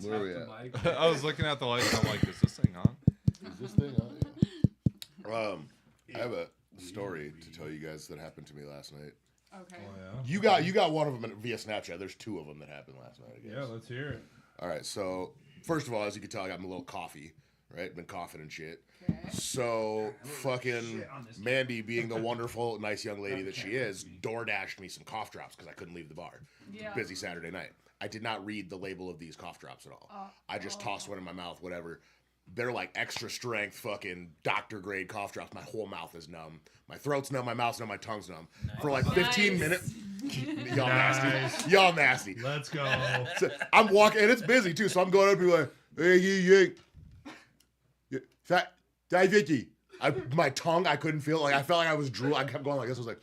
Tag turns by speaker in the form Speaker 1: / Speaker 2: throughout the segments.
Speaker 1: Where are we at?
Speaker 2: I was looking at the lights. I'm like, is this thing on?
Speaker 1: Is this thing on? Yeah. I have a story to tell you guys that happened to me last night.
Speaker 3: Okay.
Speaker 4: Oh,
Speaker 1: You got one of them via Snapchat. There's two of them that happened last night, I guess.
Speaker 4: yeah, let's hear it.
Speaker 1: All right, so first of all, as you can tell, I got my little coffee, right? Been coughing and shit.
Speaker 3: Okay.
Speaker 1: So fucking Mandy, being the wonderful, nice young lady that she is, DoorDashed me some cough drops because I couldn't leave the bar.
Speaker 3: Yeah.
Speaker 1: Busy Saturday night. I did not read the label of these cough drops at all. I just tossed one in my mouth, whatever. They're like extra strength fucking doctor grade cough drops. My whole mouth is numb. My throat's numb, my mouth's numb, my tongue's numb. For like 15 minutes. Y'all nasty. Y'all nasty.
Speaker 4: Let's go.
Speaker 1: So I'm walking, and it's busy too, so I'm going up and be like, hey, Vicky. My tongue, I couldn't feel it. Like, I felt like I was drooling. I kept going like this. I was like,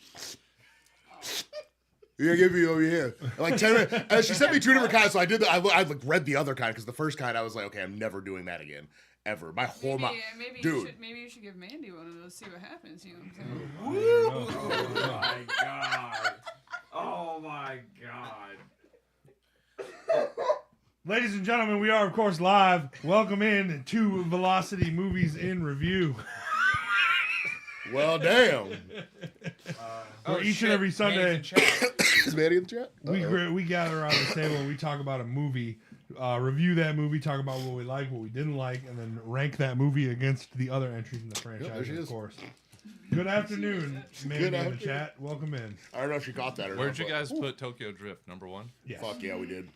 Speaker 1: yeah, give me over here. And like 10 minutes. And she sent me two different kinds, so I did. I like read the other kind because the first kind I was like, okay, I'm never doing that again, ever. My whole mouth, dude.
Speaker 3: Maybe you should give Mandy one of those. See what happens. You know what I'm saying?
Speaker 5: Oh my god. Oh my god.
Speaker 4: Ladies and gentlemen, we are, of course, live. Welcome in to Velocity Movies in Review.
Speaker 1: Well, damn.
Speaker 4: Where each and every Sunday,
Speaker 1: Is Mandy in the chat?
Speaker 4: we gather around the table and we talk about a movie, review that movie, talk about what we like, what we didn't like, and then rank that movie against the other entries in the franchise,
Speaker 1: there she
Speaker 4: of
Speaker 1: is.
Speaker 4: course. Good afternoon, Mandy in the
Speaker 1: afternoon.
Speaker 4: chat. Welcome in.
Speaker 1: I don't know if she caught that or not.
Speaker 2: Where'd you
Speaker 1: but-
Speaker 2: guys put Tokyo Drift, number one?
Speaker 4: Yes.
Speaker 1: Fuck yeah, we did.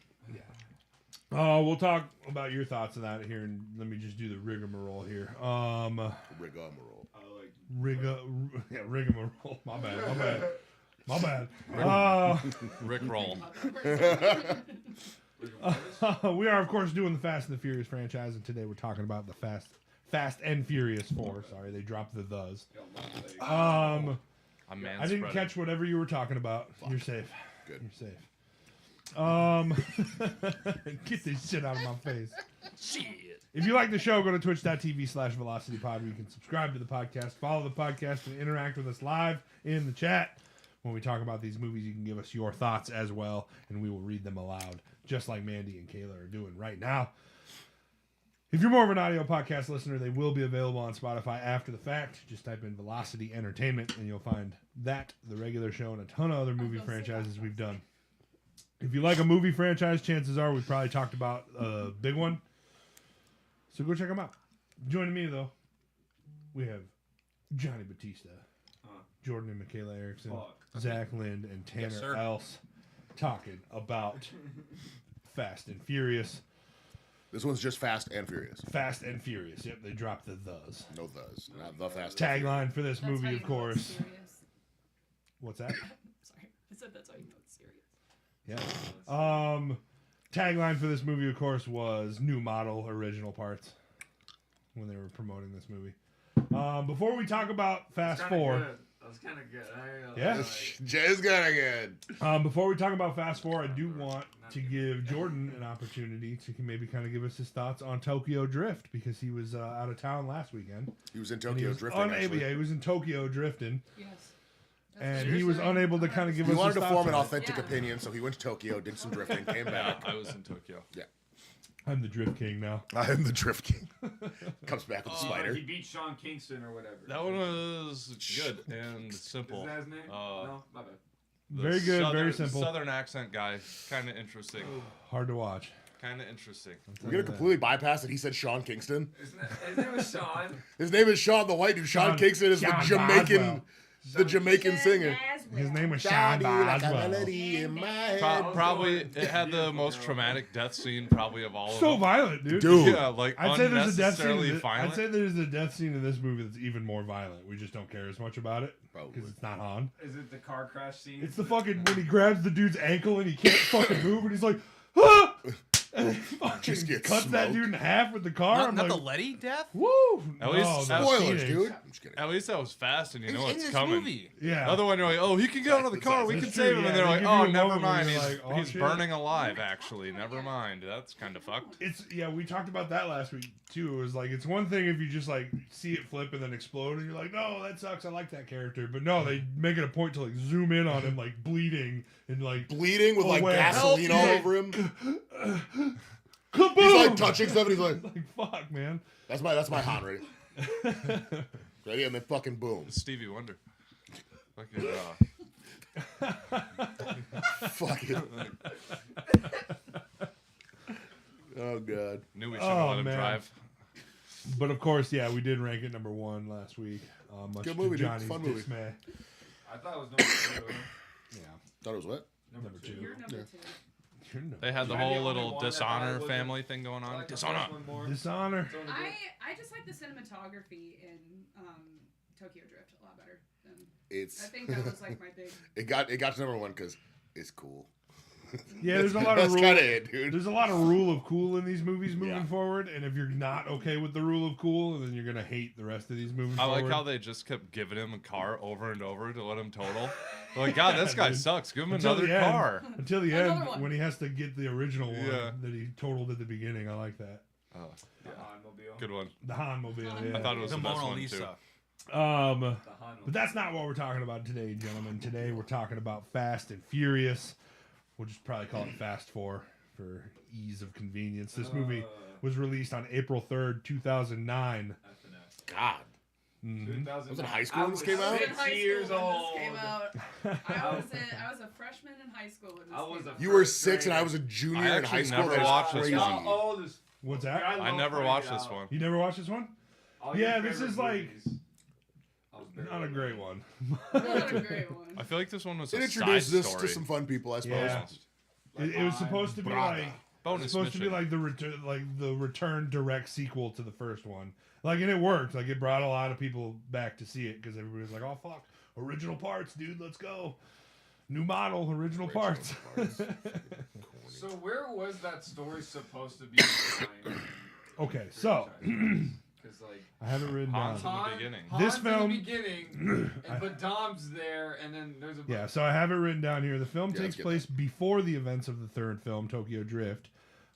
Speaker 4: We'll talk about your thoughts on that here, and let me just do the rigmarole here.
Speaker 1: Rigmarole.
Speaker 4: Rigmarole. My bad.
Speaker 2: Rick Roll.
Speaker 4: We are, of course, doing the Fast and the Furious franchise, and today we're talking about the Fast and Furious 4. Sorry, they dropped the thes.
Speaker 2: I'm
Speaker 4: I didn't catch whatever you were talking about. You're safe.
Speaker 1: Good.
Speaker 4: You're safe. Get this shit out of my face.
Speaker 2: Shit.
Speaker 4: If you like the show, go to twitch.tv/VelocityPod where you can subscribe to the podcast, follow the podcast, and interact with us live in the chat. When we talk about these movies, you can give us your thoughts as well, and we will read them aloud, just like Mandy and Kayla are doing right now. If you're more of an audio podcast listener, they will be available on Spotify after the fact. Just type in Velocity Entertainment, and you'll find that, the regular show, and a ton of other movie franchises we've done. If you like a movie franchise, chances are we've probably talked about a big one. So go check them out. Joining me, though, we have Johnny Batista, Jordan and Michaela Erickson, Zach Lind, and Tanner
Speaker 2: sir.
Speaker 4: Else talking about Fast and Furious.
Speaker 1: This one's just Fast and Furious.
Speaker 4: Fast and Furious. Yep, they dropped the thes.
Speaker 1: No thes. Not the Fast.
Speaker 4: Tagline for this
Speaker 3: That's how
Speaker 4: movie,
Speaker 3: you
Speaker 4: of
Speaker 3: know
Speaker 4: course.
Speaker 3: it's serious.
Speaker 4: What's that?
Speaker 3: Sorry, I said that's how you know it's serious.
Speaker 4: Yeah. Tagline for this movie, of course, was new model, original parts when they were promoting this movie. Before we talk about Fast 4,
Speaker 5: That was kind of good.
Speaker 4: Yeah.
Speaker 1: Jay's kind of good.
Speaker 4: before we talk about Fast 4, I do want to give Jordan an opportunity to maybe kind of give us his thoughts on Tokyo Drift because he was out of town last weekend.
Speaker 1: He was in
Speaker 4: And he
Speaker 1: Tokyo
Speaker 4: was
Speaker 1: drifting,
Speaker 4: unable,
Speaker 1: actually.
Speaker 4: yeah, he was in Tokyo drifting,
Speaker 3: Yes.
Speaker 4: and he was unable to kind of give
Speaker 1: He
Speaker 4: us
Speaker 1: wanted
Speaker 4: his
Speaker 1: to
Speaker 4: thoughts
Speaker 1: form an
Speaker 4: on it.
Speaker 1: authentic opinion, so he went to Tokyo, did some drifting, came back.
Speaker 2: I was in Tokyo.
Speaker 1: Yeah.
Speaker 4: I'm the Drift King now.
Speaker 1: I am the Drift King. Comes back with a spider.
Speaker 5: He beat Sean Kingston or whatever.
Speaker 2: That one was good and
Speaker 5: Is
Speaker 2: simple.
Speaker 5: that his name? No, my bad.
Speaker 2: The
Speaker 4: Very good, very simple.
Speaker 2: Southern accent guy. Kind of interesting.
Speaker 4: Hard to watch.
Speaker 2: Kind of interesting.
Speaker 1: We're going to completely bypass it. He said Sean Kingston.
Speaker 5: His name was Sean.
Speaker 1: His name is Sean, the white dude. Sean
Speaker 4: Sean-
Speaker 1: Kingston is the
Speaker 4: Sean
Speaker 1: Jamaican,
Speaker 4: Boswell.
Speaker 1: the Jamaican singer.
Speaker 4: His name was Sean
Speaker 1: Like a
Speaker 4: Boswell.
Speaker 1: melody in my head.
Speaker 2: Probably it had the most traumatic death scene probably of all of
Speaker 4: So
Speaker 2: them.
Speaker 4: violent, dude.
Speaker 1: Dude.
Speaker 2: Yeah, like
Speaker 4: I'd say there's a death scene.
Speaker 2: unnecessarily
Speaker 4: In
Speaker 2: violent.
Speaker 4: I'd say there's a death scene in this movie that's even more violent. We just don't care as much about it
Speaker 1: Probably.
Speaker 4: because it's not Han.
Speaker 5: Is it the car crash scene?
Speaker 4: It's the fucking when he grabs the dude's ankle and he can't fucking move and he's like, ah! And he fucking
Speaker 1: Just gets
Speaker 4: cuts that
Speaker 1: smoked.
Speaker 4: dude in half with the car.
Speaker 6: Not,
Speaker 4: I'm
Speaker 6: not
Speaker 4: like,
Speaker 6: the Letty death?
Speaker 4: woo!
Speaker 2: At least-
Speaker 4: the
Speaker 1: Spoilers,
Speaker 4: Phoenix.
Speaker 1: dude. I'm just kidding.
Speaker 2: At least that was fast and you know
Speaker 6: in
Speaker 2: it's
Speaker 6: this
Speaker 2: coming.
Speaker 6: movie.
Speaker 4: Yeah.
Speaker 2: The other one, you're like, oh, he can get out of the car. We
Speaker 4: That's
Speaker 2: can
Speaker 4: true,
Speaker 2: save him.
Speaker 4: yeah.
Speaker 2: And they're
Speaker 4: They
Speaker 2: like,
Speaker 4: give
Speaker 2: oh,
Speaker 4: you a
Speaker 2: never
Speaker 4: moment where
Speaker 2: mind.
Speaker 4: you're
Speaker 2: He's,
Speaker 4: like, oh,
Speaker 2: he's
Speaker 4: shit.
Speaker 2: burning alive, actually. Never mind. That's kind of fucked.
Speaker 4: It's we talked about that last week too. It was like it's one thing if you just like see it flip and then explode and you're like, no, that sucks. I like that character, but no, they make it a point to like zoom in on him like bleeding and like
Speaker 1: Bleeding with like
Speaker 4: wait.
Speaker 1: gasoline all
Speaker 4: Help.
Speaker 1: over him.
Speaker 4: Kaboom!
Speaker 1: He's like touching stuff, and he's like,
Speaker 4: Like, fuck, man.
Speaker 1: that's my Han ready. Ready, and then fucking boom.
Speaker 2: Stevie Wonder. Fucking,
Speaker 1: Fuck it. Oh god.
Speaker 2: knew we should have let him
Speaker 4: man.
Speaker 2: drive.
Speaker 4: But of course, yeah, we did rank it number 1 last week. Much
Speaker 1: Good
Speaker 4: to
Speaker 1: movie, dude.
Speaker 4: Johnny's
Speaker 1: Fun movie.
Speaker 4: dismay.
Speaker 5: I thought it was number 2.
Speaker 4: Yeah.
Speaker 1: Thought it was what?
Speaker 5: Number
Speaker 4: Number
Speaker 5: 2.
Speaker 4: two.
Speaker 3: You're number
Speaker 1: Yeah.
Speaker 3: 2.
Speaker 4: You're no-
Speaker 2: They had the
Speaker 5: Am I the
Speaker 2: whole
Speaker 5: only
Speaker 2: little
Speaker 5: one that
Speaker 2: Dishonor
Speaker 5: thought it
Speaker 2: family thing going
Speaker 5: I
Speaker 2: on.
Speaker 5: like the
Speaker 2: Dishonor.
Speaker 5: first one more.
Speaker 4: Dishonor.
Speaker 5: It's only good.
Speaker 3: I just like the cinematography in Tokyo Drift a lot better. Than,
Speaker 1: It's
Speaker 3: I think that was like my big.
Speaker 1: it got to number 1 because it's cool.
Speaker 4: Yeah, there's a lot of
Speaker 1: That's
Speaker 4: rule.
Speaker 1: kind of it, dude.
Speaker 4: There's a lot of rule of cool in these movies moving
Speaker 1: Yeah.
Speaker 4: forward, and if you're not okay with the rule of cool, then you're gonna hate the rest of these moving
Speaker 2: I
Speaker 4: forward.
Speaker 2: like how they just kept giving him a car over and over to let him total. Like, God, this guy
Speaker 4: Dude.
Speaker 2: sucks. Give him
Speaker 4: Until
Speaker 2: another
Speaker 4: the end.
Speaker 2: car.
Speaker 4: Until the
Speaker 3: Another
Speaker 4: end,
Speaker 3: one.
Speaker 4: when he has to get the original one
Speaker 2: Yeah.
Speaker 4: that he totaled at the beginning. I like that.
Speaker 2: Oh,
Speaker 5: The Hanmobile.
Speaker 2: good one.
Speaker 4: The Han Mobile. Yeah.
Speaker 2: I thought it was
Speaker 6: The
Speaker 2: the best
Speaker 6: Mona
Speaker 2: one,
Speaker 6: Lisa.
Speaker 2: too.
Speaker 5: The
Speaker 4: But
Speaker 5: Hanmobile.
Speaker 4: that's not what we're talking about today, gentlemen. Today we're talking about Fast and Furious. We'll just probably call it Fast 4 for ease of convenience. This movie was released on April 3rd, 2009.
Speaker 5: FNF.
Speaker 1: God.
Speaker 4: Mhm.
Speaker 1: I was in high school when this came
Speaker 3: I
Speaker 1: out?
Speaker 3: was in
Speaker 5: 6
Speaker 3: high school
Speaker 5: years
Speaker 3: when
Speaker 5: old.
Speaker 3: this came out. I was a freshman in high school when this
Speaker 5: I was
Speaker 3: came
Speaker 5: a
Speaker 3: out.
Speaker 1: You were
Speaker 5: First
Speaker 1: 6 and I
Speaker 5: grader.
Speaker 1: was a junior
Speaker 2: I
Speaker 1: in high
Speaker 2: actually
Speaker 1: school.
Speaker 2: never
Speaker 1: That's
Speaker 2: watched this
Speaker 1: crazy.
Speaker 2: one.
Speaker 5: Y'all old as
Speaker 4: What's that?
Speaker 5: I
Speaker 2: I never watched this one.
Speaker 4: You never watched this one?
Speaker 5: All your
Speaker 4: Yeah, this
Speaker 5: favorite
Speaker 4: is like-
Speaker 5: movies. I was barely
Speaker 4: Not a great
Speaker 5: alive.
Speaker 4: one.
Speaker 3: Not a great one.
Speaker 2: I feel like this one was
Speaker 1: It
Speaker 2: a
Speaker 1: introduced
Speaker 2: side
Speaker 1: this
Speaker 2: story.
Speaker 1: to some fun people, I suppose.
Speaker 4: Yeah.
Speaker 2: Almost.
Speaker 4: It was supposed to be
Speaker 1: Braga.
Speaker 4: like
Speaker 2: Bonus
Speaker 4: supposed to be
Speaker 2: mission.
Speaker 4: like the return direct sequel to the first one. Like, and it worked. Like, it brought a lot of people back to see it because everybody was like, "Oh fuck, original parts, dude, let's go, new model, original parts."
Speaker 5: So where was that story supposed to be defined?
Speaker 4: Okay, so
Speaker 5: Because like
Speaker 4: I have it written
Speaker 2: Hans
Speaker 4: down.
Speaker 2: in the beginning.
Speaker 4: This
Speaker 5: Han's
Speaker 4: film-
Speaker 5: in the beginning, but Dom's there, and then there's a
Speaker 4: Yeah, so I have it written down here. The film
Speaker 1: Yeah,
Speaker 4: takes
Speaker 1: let's get
Speaker 4: place before the events of the third film, Tokyo Drift.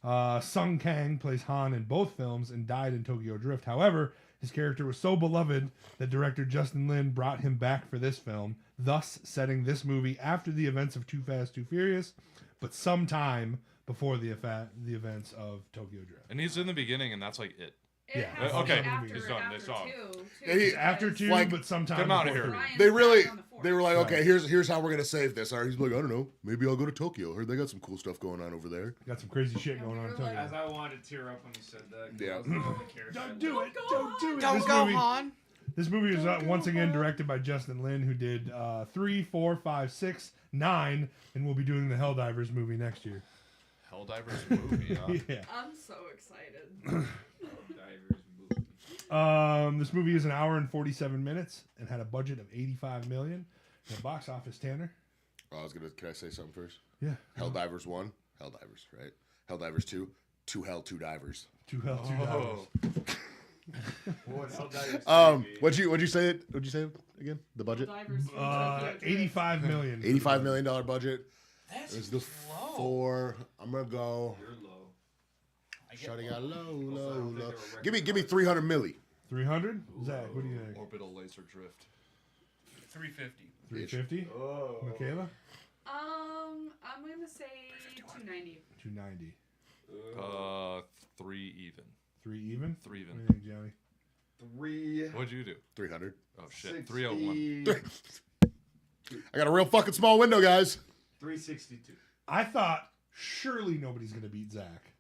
Speaker 4: Sung Kang plays Han in both films and died in Tokyo Drift. However, his character was so beloved that director Justin Lin brought him back for this film, thus setting this movie after the events of Too Fast, Too Furious, but sometime before the events of Tokyo Drift.
Speaker 2: And he's in the beginning, and that's like it.
Speaker 3: It
Speaker 4: Yeah.
Speaker 3: has to
Speaker 2: Okay,
Speaker 3: be after,
Speaker 2: it's done,
Speaker 3: after
Speaker 2: it's done.
Speaker 3: two, too,
Speaker 1: Yeah, he-
Speaker 4: After
Speaker 3: because
Speaker 4: two,
Speaker 1: Like,
Speaker 4: but sometime
Speaker 2: get him outta
Speaker 4: before
Speaker 2: here.
Speaker 4: three.
Speaker 3: Ryan's
Speaker 1: They
Speaker 3: back
Speaker 1: really,
Speaker 3: on the fourth.
Speaker 1: they were like,
Speaker 4: Right.
Speaker 1: okay, here's how we're gonna save this. Or he's like, I don't know, maybe I'll go to Tokyo. Heard they got some cool stuff going on over there.
Speaker 4: Got some crazy shit going on in
Speaker 3: we were like-
Speaker 4: Tokyo.
Speaker 5: As I wanted to tear up when you said that. 'cause
Speaker 1: Yeah.
Speaker 5: I was the only character
Speaker 4: Don't
Speaker 5: that-
Speaker 4: do it!
Speaker 3: Don't
Speaker 4: Don't do it!
Speaker 6: Don't
Speaker 4: This
Speaker 6: go,
Speaker 4: movie-
Speaker 6: Han.
Speaker 4: This movie was
Speaker 3: Don't go
Speaker 4: once again
Speaker 3: on.
Speaker 4: directed by Justin Lin, who did 3, 4, 5, 6, 9, and we'll be doing the Helldivers movie next year.
Speaker 2: Helldivers movie, huh?
Speaker 4: Yeah.
Speaker 3: I'm so excited.
Speaker 5: Divers movie.
Speaker 4: This movie is an hour and 47 minutes and had a budget of $85 million. And the box office, Tanner.
Speaker 1: Oh, can I say something first?
Speaker 4: Yeah.
Speaker 1: Helldivers 1, Helldivers, right? Helldivers 2, 2 Hell, 2 Divers.
Speaker 4: Two Hell, Two Divers.
Speaker 2: Oh,
Speaker 5: What Helldivers TV?
Speaker 1: What'd you say it again? The budget?
Speaker 3: Divers from
Speaker 4: Uh,
Speaker 3: Tokyo Drift.
Speaker 4: 85 million.
Speaker 1: $85 million budget.
Speaker 6: That's
Speaker 1: It was the
Speaker 6: low.
Speaker 1: 4. I'm gonna go.
Speaker 5: You're low.
Speaker 6: I get
Speaker 1: Shutting
Speaker 6: low.
Speaker 1: out low,
Speaker 5: Also, I
Speaker 1: low,
Speaker 5: don't think
Speaker 1: low.
Speaker 5: they were
Speaker 1: Give me 300 milli.
Speaker 4: 300? Zach, what do you think?
Speaker 2: orbital laser drift.
Speaker 6: 350.
Speaker 4: 350?
Speaker 5: Oh.
Speaker 4: Michaela?
Speaker 3: I'm gonna say 290.
Speaker 4: 290.
Speaker 2: 3 even.
Speaker 4: 3 even?
Speaker 2: 3
Speaker 4: What do
Speaker 2: even.
Speaker 4: you think, Johnny?
Speaker 5: 3.
Speaker 2: What'd you do?
Speaker 1: 300.
Speaker 2: Oh shit. 301.
Speaker 5: 301.
Speaker 1: I got a real fucking small window, guys.
Speaker 5: 362.
Speaker 4: I thought surely nobody's going to beat Zach.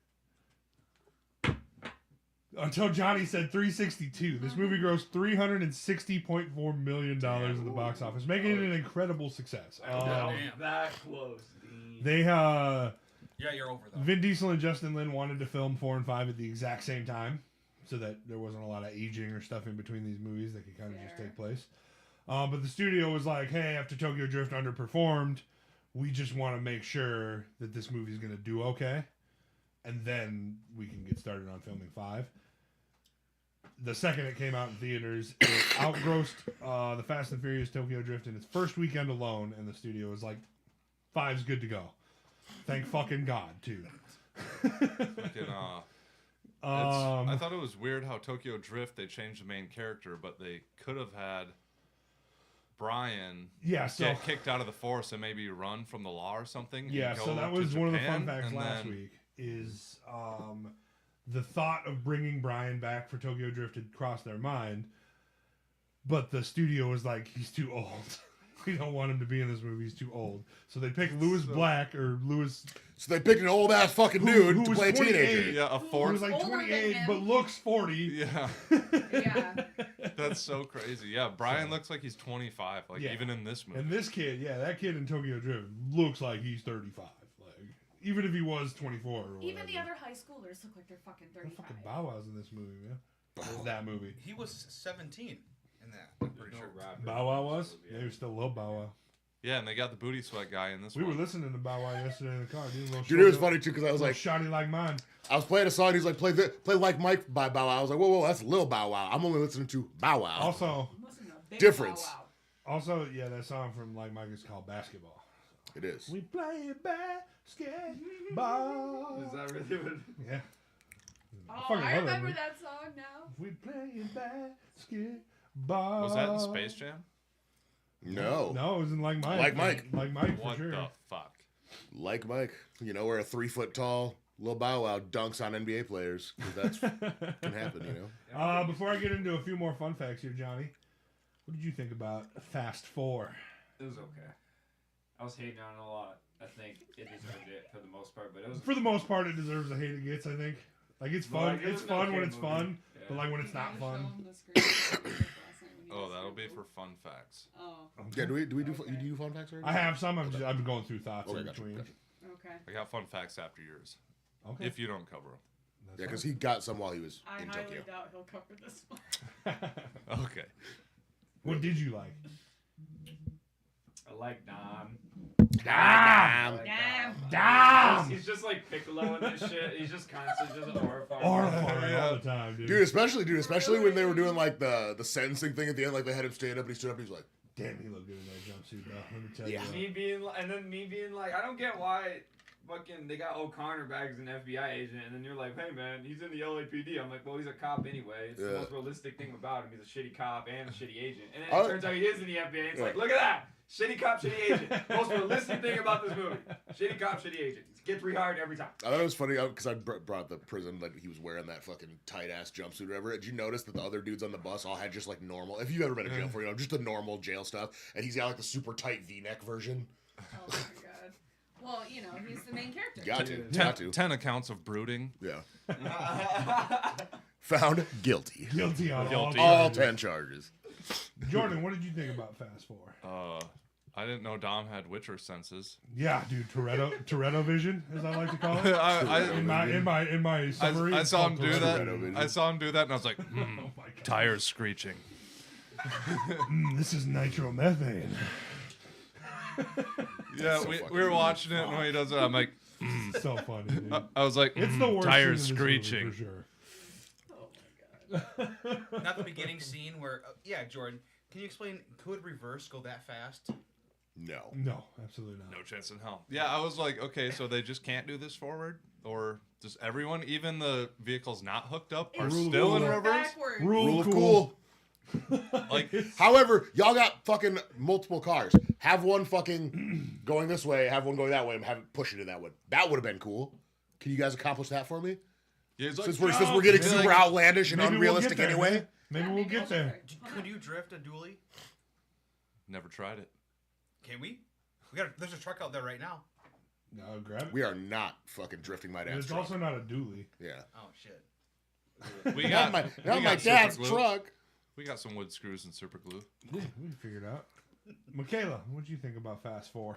Speaker 4: Until Johnny said 362. This movie grossed $360.4 million in the box office, making it an incredible success.
Speaker 6: Damn.
Speaker 5: That close. Dean.
Speaker 4: They
Speaker 6: Yeah, you're over though.
Speaker 4: Vin Diesel and Justin Lin wanted to film 4 and 5 at the exact same time, so that there wasn't a lot of aging or stuff in between these movies that could kind of just
Speaker 3: Fair.
Speaker 4: take place. But the studio was like, "Hey, after Tokyo Drift underperformed, we just want to make sure that this movie's going to do okay, and then we can get started on filming 5." The second it came out in theaters, it outgrossed the Fast and Furious Tokyo Drift in its first weekend alone, and the studio was like, "5's good to go." Thank fucking God, too.
Speaker 2: Fucking, I
Speaker 4: Um,
Speaker 2: thought it was weird how Tokyo Drift they changed the main character, but they could have had Brian
Speaker 4: yeah, so
Speaker 2: get kicked out of the force and maybe run from the law or something. and
Speaker 4: yeah,
Speaker 2: go
Speaker 4: so that
Speaker 2: to
Speaker 4: was one of the
Speaker 2: Japan,
Speaker 4: fun facts
Speaker 2: and
Speaker 4: last
Speaker 2: then-
Speaker 4: week. is the thought of bringing Brian back for Tokyo Drift had crossed their mind, but the studio was like, he's too old. We don't want him to be in this movie. He's too old. So they picked Lewis Black or Lewis.
Speaker 1: So they picked an old ass fucking dude
Speaker 4: who
Speaker 1: to
Speaker 4: was
Speaker 1: play a
Speaker 4: 28.
Speaker 1: teenager.
Speaker 2: Yeah, a
Speaker 4: Who
Speaker 2: fourth.
Speaker 4: was like
Speaker 3: Older than
Speaker 4: 28
Speaker 3: him.
Speaker 4: but looks 40.
Speaker 2: Yeah,
Speaker 3: Yeah.
Speaker 2: that's so crazy. Yeah, Brian looks like he's 25. Like
Speaker 4: Yeah.
Speaker 2: even in this movie.
Speaker 4: And this kid, that kid in Tokyo Drift looks like he's 35. Like, even if he was 24 or whatever.
Speaker 3: Even the other high schoolers look like they're fucking
Speaker 4: What
Speaker 3: 35.
Speaker 4: fucking Bow Wow's in this movie, man. Or that movie.
Speaker 6: He was 17 in that. I'm pretty sure.
Speaker 4: Bow Wow was? Yeah, he was still little Bow Wow.
Speaker 2: Yeah, and they got the booty sweat guy in this
Speaker 4: We
Speaker 2: one.
Speaker 4: were listening to Bow Wow yesterday in the car.
Speaker 1: Dude, it was funny too because I was
Speaker 4: Like
Speaker 1: like,
Speaker 4: shoddy like mine.
Speaker 1: I was playing a song. He's like, play Like Mike by Bow Wow. I was like, whoa, that's Lil Bow Wow. I'm only listening to Bow Wow.
Speaker 4: Also,
Speaker 3: Listen to Big
Speaker 1: Difference.
Speaker 3: Bow Wow.
Speaker 4: that song from Like Mike is called Basketball.
Speaker 1: It is.
Speaker 4: We play basketball.
Speaker 5: Is that really what?
Speaker 4: Yeah.
Speaker 3: Oh,
Speaker 4: fucking
Speaker 3: I
Speaker 4: love
Speaker 3: remember
Speaker 4: movie.
Speaker 3: that song now.
Speaker 4: We play basketball.
Speaker 2: Was that in Space Jam?
Speaker 1: No.
Speaker 4: No, it was in Like Mike.
Speaker 1: Like Mike.
Speaker 4: Like Mike, for
Speaker 2: What
Speaker 4: sure.
Speaker 2: the fuck?
Speaker 1: Like Mike. You know, where a 3 foot tall Lil Bow Wow dunks on NBA players. 'Cause that's can happen, you know.
Speaker 4: Before I get into a few more fun facts here, Johnny, what did you think about Fast 4?
Speaker 5: It was okay. I was hating on it a lot. I think it deserved it for the most part, but it was.
Speaker 4: For the most part, it deserves the hate it gets, I think. Like, it's
Speaker 5: Well,
Speaker 4: fun.
Speaker 5: like, it
Speaker 4: It's
Speaker 5: was an
Speaker 4: fun
Speaker 5: okay
Speaker 4: when it's
Speaker 5: movie.
Speaker 4: fun,
Speaker 5: Yeah.
Speaker 4: but like when it's
Speaker 3: You
Speaker 4: not
Speaker 3: gotta show
Speaker 4: fun.
Speaker 3: 'em the screen last night when you
Speaker 2: Oh,
Speaker 3: guys
Speaker 2: that'll be
Speaker 3: were
Speaker 2: for fun facts.
Speaker 3: Oh,
Speaker 1: Yeah, do we do
Speaker 3: Okay.
Speaker 1: you do fun facts already?
Speaker 4: I have some. I've been going through thoughts
Speaker 1: Okay,
Speaker 4: in
Speaker 1: gotcha,
Speaker 4: between.
Speaker 1: gotcha.
Speaker 3: okay.
Speaker 2: I got fun facts after yours.
Speaker 4: Okay.
Speaker 2: If you don't cover them.
Speaker 4: That's
Speaker 1: Yeah, because
Speaker 4: fine.
Speaker 1: he got some while he was
Speaker 3: I
Speaker 1: in
Speaker 3: highly
Speaker 1: Tokyo.
Speaker 3: doubt he'll cover this one.
Speaker 2: Okay.
Speaker 4: What did you like?
Speaker 5: I like Dom.
Speaker 4: Damn!
Speaker 5: I like
Speaker 3: Damn.
Speaker 4: Damn!
Speaker 5: He's just like Piccolo and this shit. He's just constantly just horrifying.
Speaker 4: All the time, dude.
Speaker 1: Dude, especially when they were doing like the sentencing thing at the end, like they had him stand up and he stood up and he was like,
Speaker 4: Damn, he looked good in that jumpsuit, though. Let me tell
Speaker 1: Yeah.
Speaker 4: you.
Speaker 5: Me being like, I don't get why fucking they got O'Connor back as an FBI agent, and then you're like, hey man, he's in the LAPD. I'm like, well, he's a cop anyway. It's the
Speaker 1: Yeah.
Speaker 5: most realistic thing about him. He's a shitty cop and a shitty agent. And then
Speaker 1: Oh.
Speaker 5: it turns out he is in the FBI. It's
Speaker 1: Yeah.
Speaker 5: like, look at that. Shitty cop, shitty agent. Most realistic thing about this movie. Shitty cop, shitty agent. He gets rehired every time.
Speaker 1: I thought it was funny because I brought up the prison that he was wearing that fucking tight ass jumpsuit or whatever. Did you notice that the other dudes on the bus all had just like normal? If you've ever been to jail for, you know, just the normal jail stuff, and he's got like the super tight V-neck version.
Speaker 3: Oh my god. Well, you know, he's the main character.
Speaker 1: Got to,
Speaker 5: Yeah.
Speaker 1: got to.
Speaker 2: 10 accounts of brooding.
Speaker 1: Yeah. Found guilty.
Speaker 4: Guilty on
Speaker 2: Guilty.
Speaker 1: All
Speaker 4: charges.
Speaker 1: 10 charges.
Speaker 4: Jordan, what did you think about Fast 4?
Speaker 2: I didn't know Dom had Witcher senses.
Speaker 4: Yeah, dude, Toretto vision, as I like to call it. In my summary,
Speaker 2: I
Speaker 4: it's
Speaker 2: saw him
Speaker 4: called
Speaker 2: do that.
Speaker 1: Toretto vision.
Speaker 2: I saw him do that, and I was like,
Speaker 4: Oh my god.
Speaker 2: tires screeching.
Speaker 4: This is nitromethane.
Speaker 2: Yeah,
Speaker 1: so
Speaker 2: we
Speaker 1: fucking
Speaker 2: were watching it, and when he does it, I'm like,
Speaker 4: So funny, dude.
Speaker 2: I was like,
Speaker 4: It's the worst
Speaker 2: tires
Speaker 4: scene in this movie,
Speaker 2: screeching.
Speaker 4: for sure.
Speaker 3: Oh my god.
Speaker 6: Not the beginning scene where, yeah, Jordan, can you explain, could reverse go that fast?
Speaker 1: No.
Speaker 4: No, absolutely not.
Speaker 2: No chance in hell. Yeah, I was like, okay, so they just can't do this forward, or does everyone, even the vehicles not hooked up, are
Speaker 3: It's
Speaker 2: still in
Speaker 4: cool.
Speaker 2: reverse?
Speaker 3: Backwards.
Speaker 1: Rule of cool.
Speaker 2: Like,
Speaker 1: However, y'all got fucking multiple cars. Have one fucking going this way, have one going that way, and have it pushing it that way. That would have been cool. Can you guys accomplish that for me?
Speaker 2: yeah, he's like,
Speaker 1: Since we're
Speaker 2: "No."
Speaker 1: getting
Speaker 2: He's
Speaker 1: super
Speaker 2: like,
Speaker 1: outlandish and
Speaker 4: Maybe we'll
Speaker 1: unrealistic
Speaker 4: get there,
Speaker 1: anyway.
Speaker 4: man. Maybe
Speaker 3: Yeah,
Speaker 4: we'll get
Speaker 3: we'll
Speaker 4: there.
Speaker 6: Could you drift a dually?
Speaker 2: Never tried it.
Speaker 6: Can we? There's a truck out there right now.
Speaker 4: No, grab it.
Speaker 1: We are not fucking drifting my
Speaker 4: And
Speaker 1: dad's
Speaker 4: it's
Speaker 1: truck.
Speaker 4: also not a dually.
Speaker 1: Yeah.
Speaker 6: Oh shit.
Speaker 2: We
Speaker 1: Not
Speaker 2: got,
Speaker 1: my,
Speaker 2: we
Speaker 1: not my
Speaker 2: got
Speaker 1: dad's
Speaker 2: super glue.
Speaker 1: truck.
Speaker 2: We got some wood screws and super glue.
Speaker 4: Yeah, we can figure it out. Michaela, what do you think about Fast 4?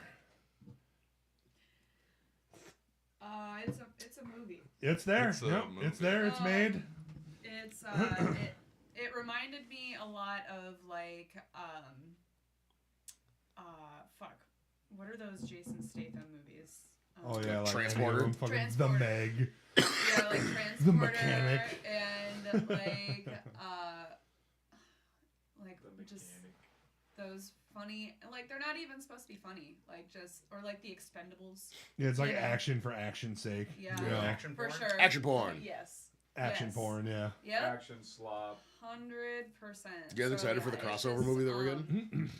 Speaker 3: It's a movie.
Speaker 4: It's there.
Speaker 2: It's a
Speaker 4: Yep,
Speaker 2: movie.
Speaker 4: it's there. It's
Speaker 3: Um,
Speaker 4: made.
Speaker 3: It's it reminded me a lot of like fuck. What are those Jason Statham movies?
Speaker 4: Oh yeah, like
Speaker 1: Transporter.
Speaker 4: any of them, fucking
Speaker 3: Transporter.
Speaker 4: The Meg.
Speaker 3: Yeah, like Transporter
Speaker 4: Mechanic.
Speaker 3: and like just those funny, like they're not even supposed to be funny, like just or like the Expendables.
Speaker 4: Yeah, it's like
Speaker 3: Yeah.
Speaker 4: action for action's sake.
Speaker 3: Yeah.
Speaker 4: You know,
Speaker 6: Action
Speaker 3: For
Speaker 6: porn?
Speaker 3: sure.
Speaker 1: Action porn.
Speaker 3: Yes.
Speaker 4: action
Speaker 3: Yes.
Speaker 4: porn. Yeah.
Speaker 3: Yep.
Speaker 5: Action slob.
Speaker 3: 100%.
Speaker 1: You guys excited for the
Speaker 3: it's
Speaker 1: crossover
Speaker 3: just,
Speaker 1: movie that we're getting?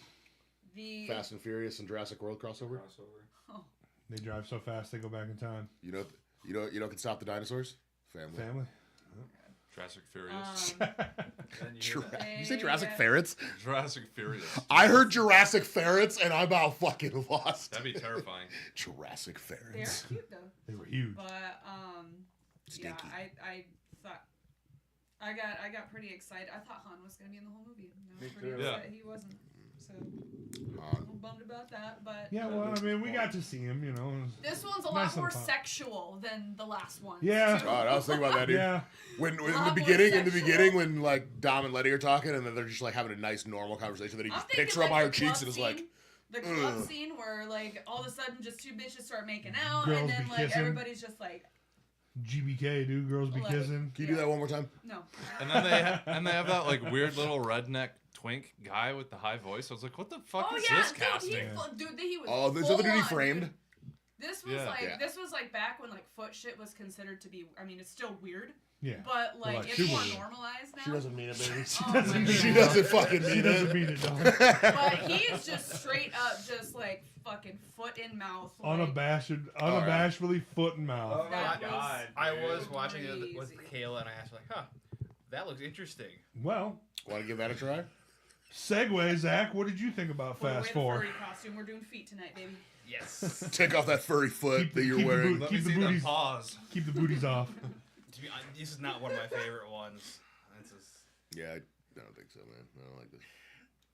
Speaker 3: The
Speaker 1: Fast and Furious and Jurassic World crossover.
Speaker 5: Crossover.
Speaker 3: Oh,
Speaker 4: They drive so fast they go back in time.
Speaker 1: You know, You know can stop the dinosaurs? Family.
Speaker 4: Family.
Speaker 2: Jurassic Furious.
Speaker 5: Then you hear that.
Speaker 1: You say Jurassic
Speaker 3: Yeah.
Speaker 1: Ferrets?
Speaker 2: Jurassic Furious.
Speaker 1: I heard Jurassic Ferrets and I about fucking lost.
Speaker 2: That'd be terrifying.
Speaker 1: Jurassic
Speaker 3: They're
Speaker 1: Ferrets.
Speaker 3: cute though.
Speaker 4: They were huge.
Speaker 3: But yeah,
Speaker 1: Stinky.
Speaker 3: I thought I got pretty excited. I thought Han was gonna be in the whole movie. And I was
Speaker 5: Me
Speaker 3: pretty
Speaker 5: too.
Speaker 3: upset he wasn't. So I'm bummed about that. But
Speaker 4: Yeah, well, I mean, we got to see him, you know. it was
Speaker 3: this one's a
Speaker 4: nice
Speaker 3: lot more
Speaker 4: and fun.
Speaker 3: sexual than the last one.
Speaker 4: Yeah.
Speaker 1: God, I was thinking about that, dude.
Speaker 4: Yeah.
Speaker 1: When in the
Speaker 3: Lot more
Speaker 1: beginning,
Speaker 3: sexual.
Speaker 1: when like Dom and Letty are talking, and then they're just like having a nice, normal conversation, then he
Speaker 3: I'm
Speaker 1: just
Speaker 3: thinking,
Speaker 1: picks her up by her
Speaker 3: the
Speaker 1: cheeks
Speaker 3: club
Speaker 1: and is
Speaker 3: scene-
Speaker 1: like,
Speaker 3: the club
Speaker 1: "Ugh."
Speaker 3: scene where like all of a sudden just two bitches start making out,
Speaker 4: Girls
Speaker 3: and then
Speaker 4: be
Speaker 3: like
Speaker 4: kissing.
Speaker 3: everybody's just like,
Speaker 4: GBK, dude. Girls be
Speaker 3: Like-
Speaker 4: kissing.
Speaker 1: "Can you do that one more time?"
Speaker 3: no.
Speaker 2: And then they have that like weird little redneck twink guy with the high voice. I was like, what the fuck
Speaker 3: Oh
Speaker 2: is
Speaker 3: yeah,
Speaker 2: this casting?
Speaker 3: dude, he was.
Speaker 1: Oh, this other dude he
Speaker 3: full on,
Speaker 1: framed.
Speaker 3: dude. This was
Speaker 2: Yeah.
Speaker 3: like
Speaker 1: Yeah.
Speaker 3: this was like back when like foot shit was considered to be. I mean, it's still weird,
Speaker 4: Yeah.
Speaker 3: but like,
Speaker 4: like,
Speaker 3: it's
Speaker 4: super
Speaker 3: more
Speaker 4: weird.
Speaker 3: normalized now.
Speaker 1: She doesn't mean it, baby.
Speaker 3: Oh my God.
Speaker 1: She doesn't fucking
Speaker 4: She
Speaker 1: mean
Speaker 4: doesn't
Speaker 1: it.
Speaker 4: mean it, dog.
Speaker 3: But he's just straight up, just like fucking foot in mouth. Like,
Speaker 4: Unabashedly foot and mouth.
Speaker 5: Oh my
Speaker 3: That was-
Speaker 5: god.
Speaker 6: I
Speaker 5: dude.
Speaker 6: was watching it with
Speaker 3: Crazy.
Speaker 6: Kayla, and I asked, like, huh, that looks interesting.
Speaker 4: Well,
Speaker 1: Want to give that a try?
Speaker 4: segue, Zach. What did you think about
Speaker 3: put away
Speaker 4: Fast
Speaker 3: the
Speaker 4: 4?
Speaker 3: furry costume. We're doing feet tonight, baby.
Speaker 6: Yes.
Speaker 1: Take off that furry foot
Speaker 4: Keep
Speaker 1: that
Speaker 4: the-
Speaker 1: you're
Speaker 4: keep the
Speaker 1: wearing.
Speaker 4: boot-
Speaker 2: Let
Speaker 4: Keep
Speaker 2: me
Speaker 4: the
Speaker 2: see them
Speaker 4: booties-
Speaker 2: paws.
Speaker 4: Keep the booties off.
Speaker 6: To be honest, this is not one of my favorite ones. This is,
Speaker 1: Yeah, I don't think so, man. I don't like this.